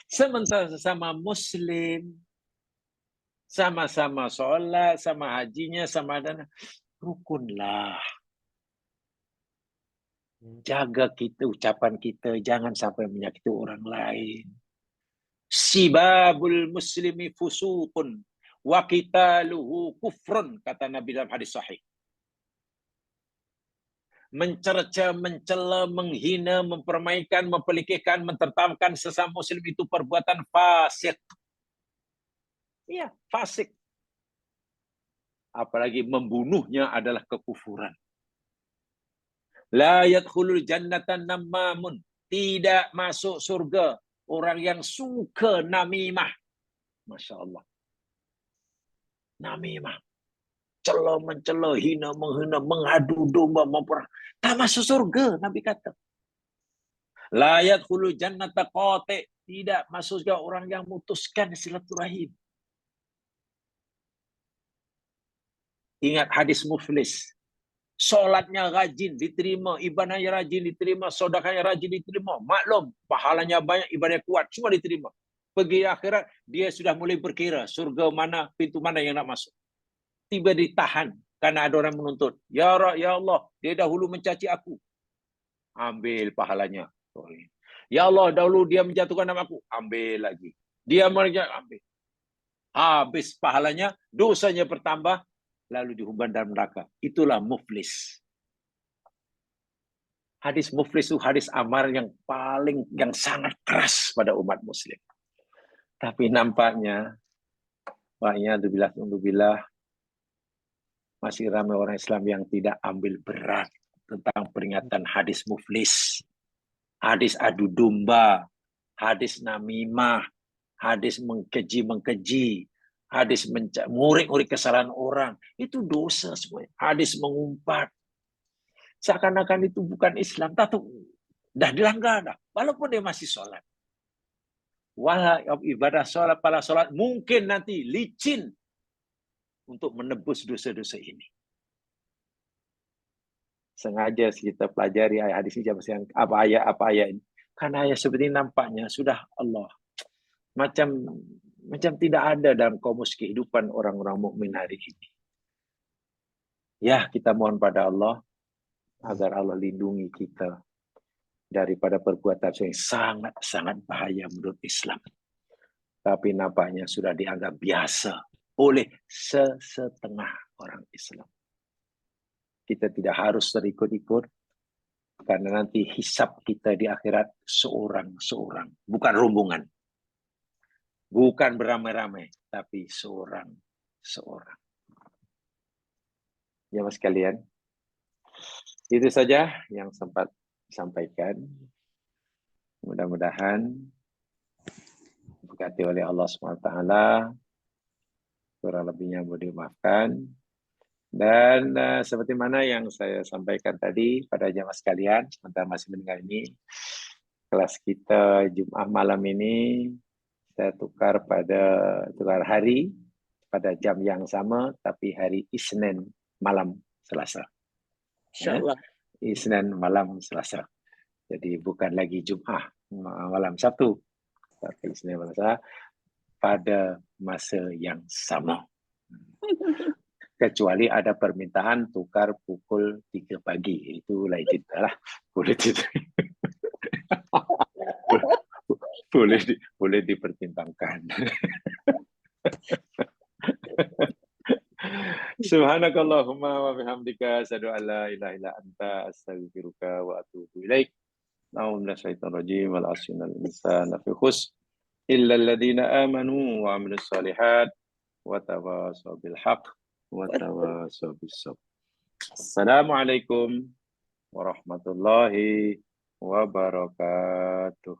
Sementara sesama Muslim, sama-sama sholat, sama hajinya, sama dana, rukunlah. Jaga kita, ucapan kita, jangan sampai menyakiti orang lain. Sibabul muslimi fusuqun wa qitaluhu kufrun, kata Nabi dalam hadis sahih. Mencerca, mencela, menghina, mempermainkan, mempelikirkan, mentertawakan sesama muslim itu perbuatan fasik. Iya, fasik. Apalagi membunuhnya adalah kekufuran. La yadkhulul jannata namamun. Tidak masuk surga orang yang suka namimah. Masya Allah. Namimah. Cela, mencela, hina, menghina, mengadu domba, memperang. Tak masuk surga, Nabi kata. La yadkhulul jannata qati. Tidak masuk surga orang yang memutuskan silaturahim. Ingat hadis muflis. Solatnya rajin diterima, ibadahnya rajin diterima, sedekahnya rajin diterima. Maklum, pahalanya banyak, ibadahnya kuat, semua diterima. Pergi akhirat, dia sudah mulai berkira surga mana, pintu mana yang nak masuk. Tiba ditahan karena ada orang menuntut. Ya Allah, dia dahulu mencaci aku. Ambil pahalanya. Ya Allah, dahulu dia menjatuhkan nama aku. Ambil lagi. Dia ambil. Habis pahalanya, dosanya bertambah, lalu dihumban dalam neraka. Itulah muflis. Hadis muflis itu hadis amar yang sangat keras pada umat muslim. Tapi nampaknya, alhamdulillah, masih ramai orang Islam yang tidak ambil berat tentang peringatan hadis muflis, hadis adu domba, hadis namimah, hadis mengkeji, hadis ngurik-ngurik kesalahan orang. Itu dosa semua. Hadis mengumpat. Seakan-akan itu bukan Islam. Dah dilanggar dah. Walaupun dia masih sholat. Walau ibadah sholat, pada sholat, mungkin nanti licin untuk menebus dosa-dosa ini. Sengaja kita pelajari ayat hadis ini, apa ayat ini. Karena ayat seperti ini nampaknya sudah Allah. Macam tidak ada dalam komus kehidupan orang-orang mukmin hari ini. Ya, kita mohon pada Allah agar Allah lindungi kita daripada perbuatan yang sangat-sangat bahaya menurut Islam. Tapi nampaknya sudah dianggap biasa oleh setengah orang Islam. Kita tidak harus terikut-ikut, karena nanti hisab kita di akhirat seorang-seorang. Bukan rombongan. Bukan beramai-ramai, tapi seorang-seorang. Ya mas sekalian, itu saja yang sempat disampaikan. Mudah-mudahan diberkati oleh Allah SWT. Kurang lebihnya boleh dimaafkan. Dan seperti mana yang saya sampaikan tadi pada jamaah sekalian, sementara masih mendengar ini, kelas kita Jumat malam ini saya tukar hari pada jam yang sama, tapi hari Isnin malam Selasa. Insyaallah. Isnin malam Selasa. Jadi bukan lagi Jumat malam Sabtu, tapi Isnin malam Selasa pada masa yang sama. Kecuali ada permintaan tukar pukul 3 pagi. Itu lain cerita lah. Boleh dipertimbangkan. Subhanakallahumma wa bihamdika asyhadu an la ilaha illa anta astaghfiruka wa atubu ilaik. A'udzu minasyaitonir rajim. Wal 'asri innal insana lafi khusr illa alladziina aamanu wa 'amilus shalihat wa tawassaw bil haqq wa tawassaw bis sabr. Assalamualaikum warahmatullahi wabarakatuh.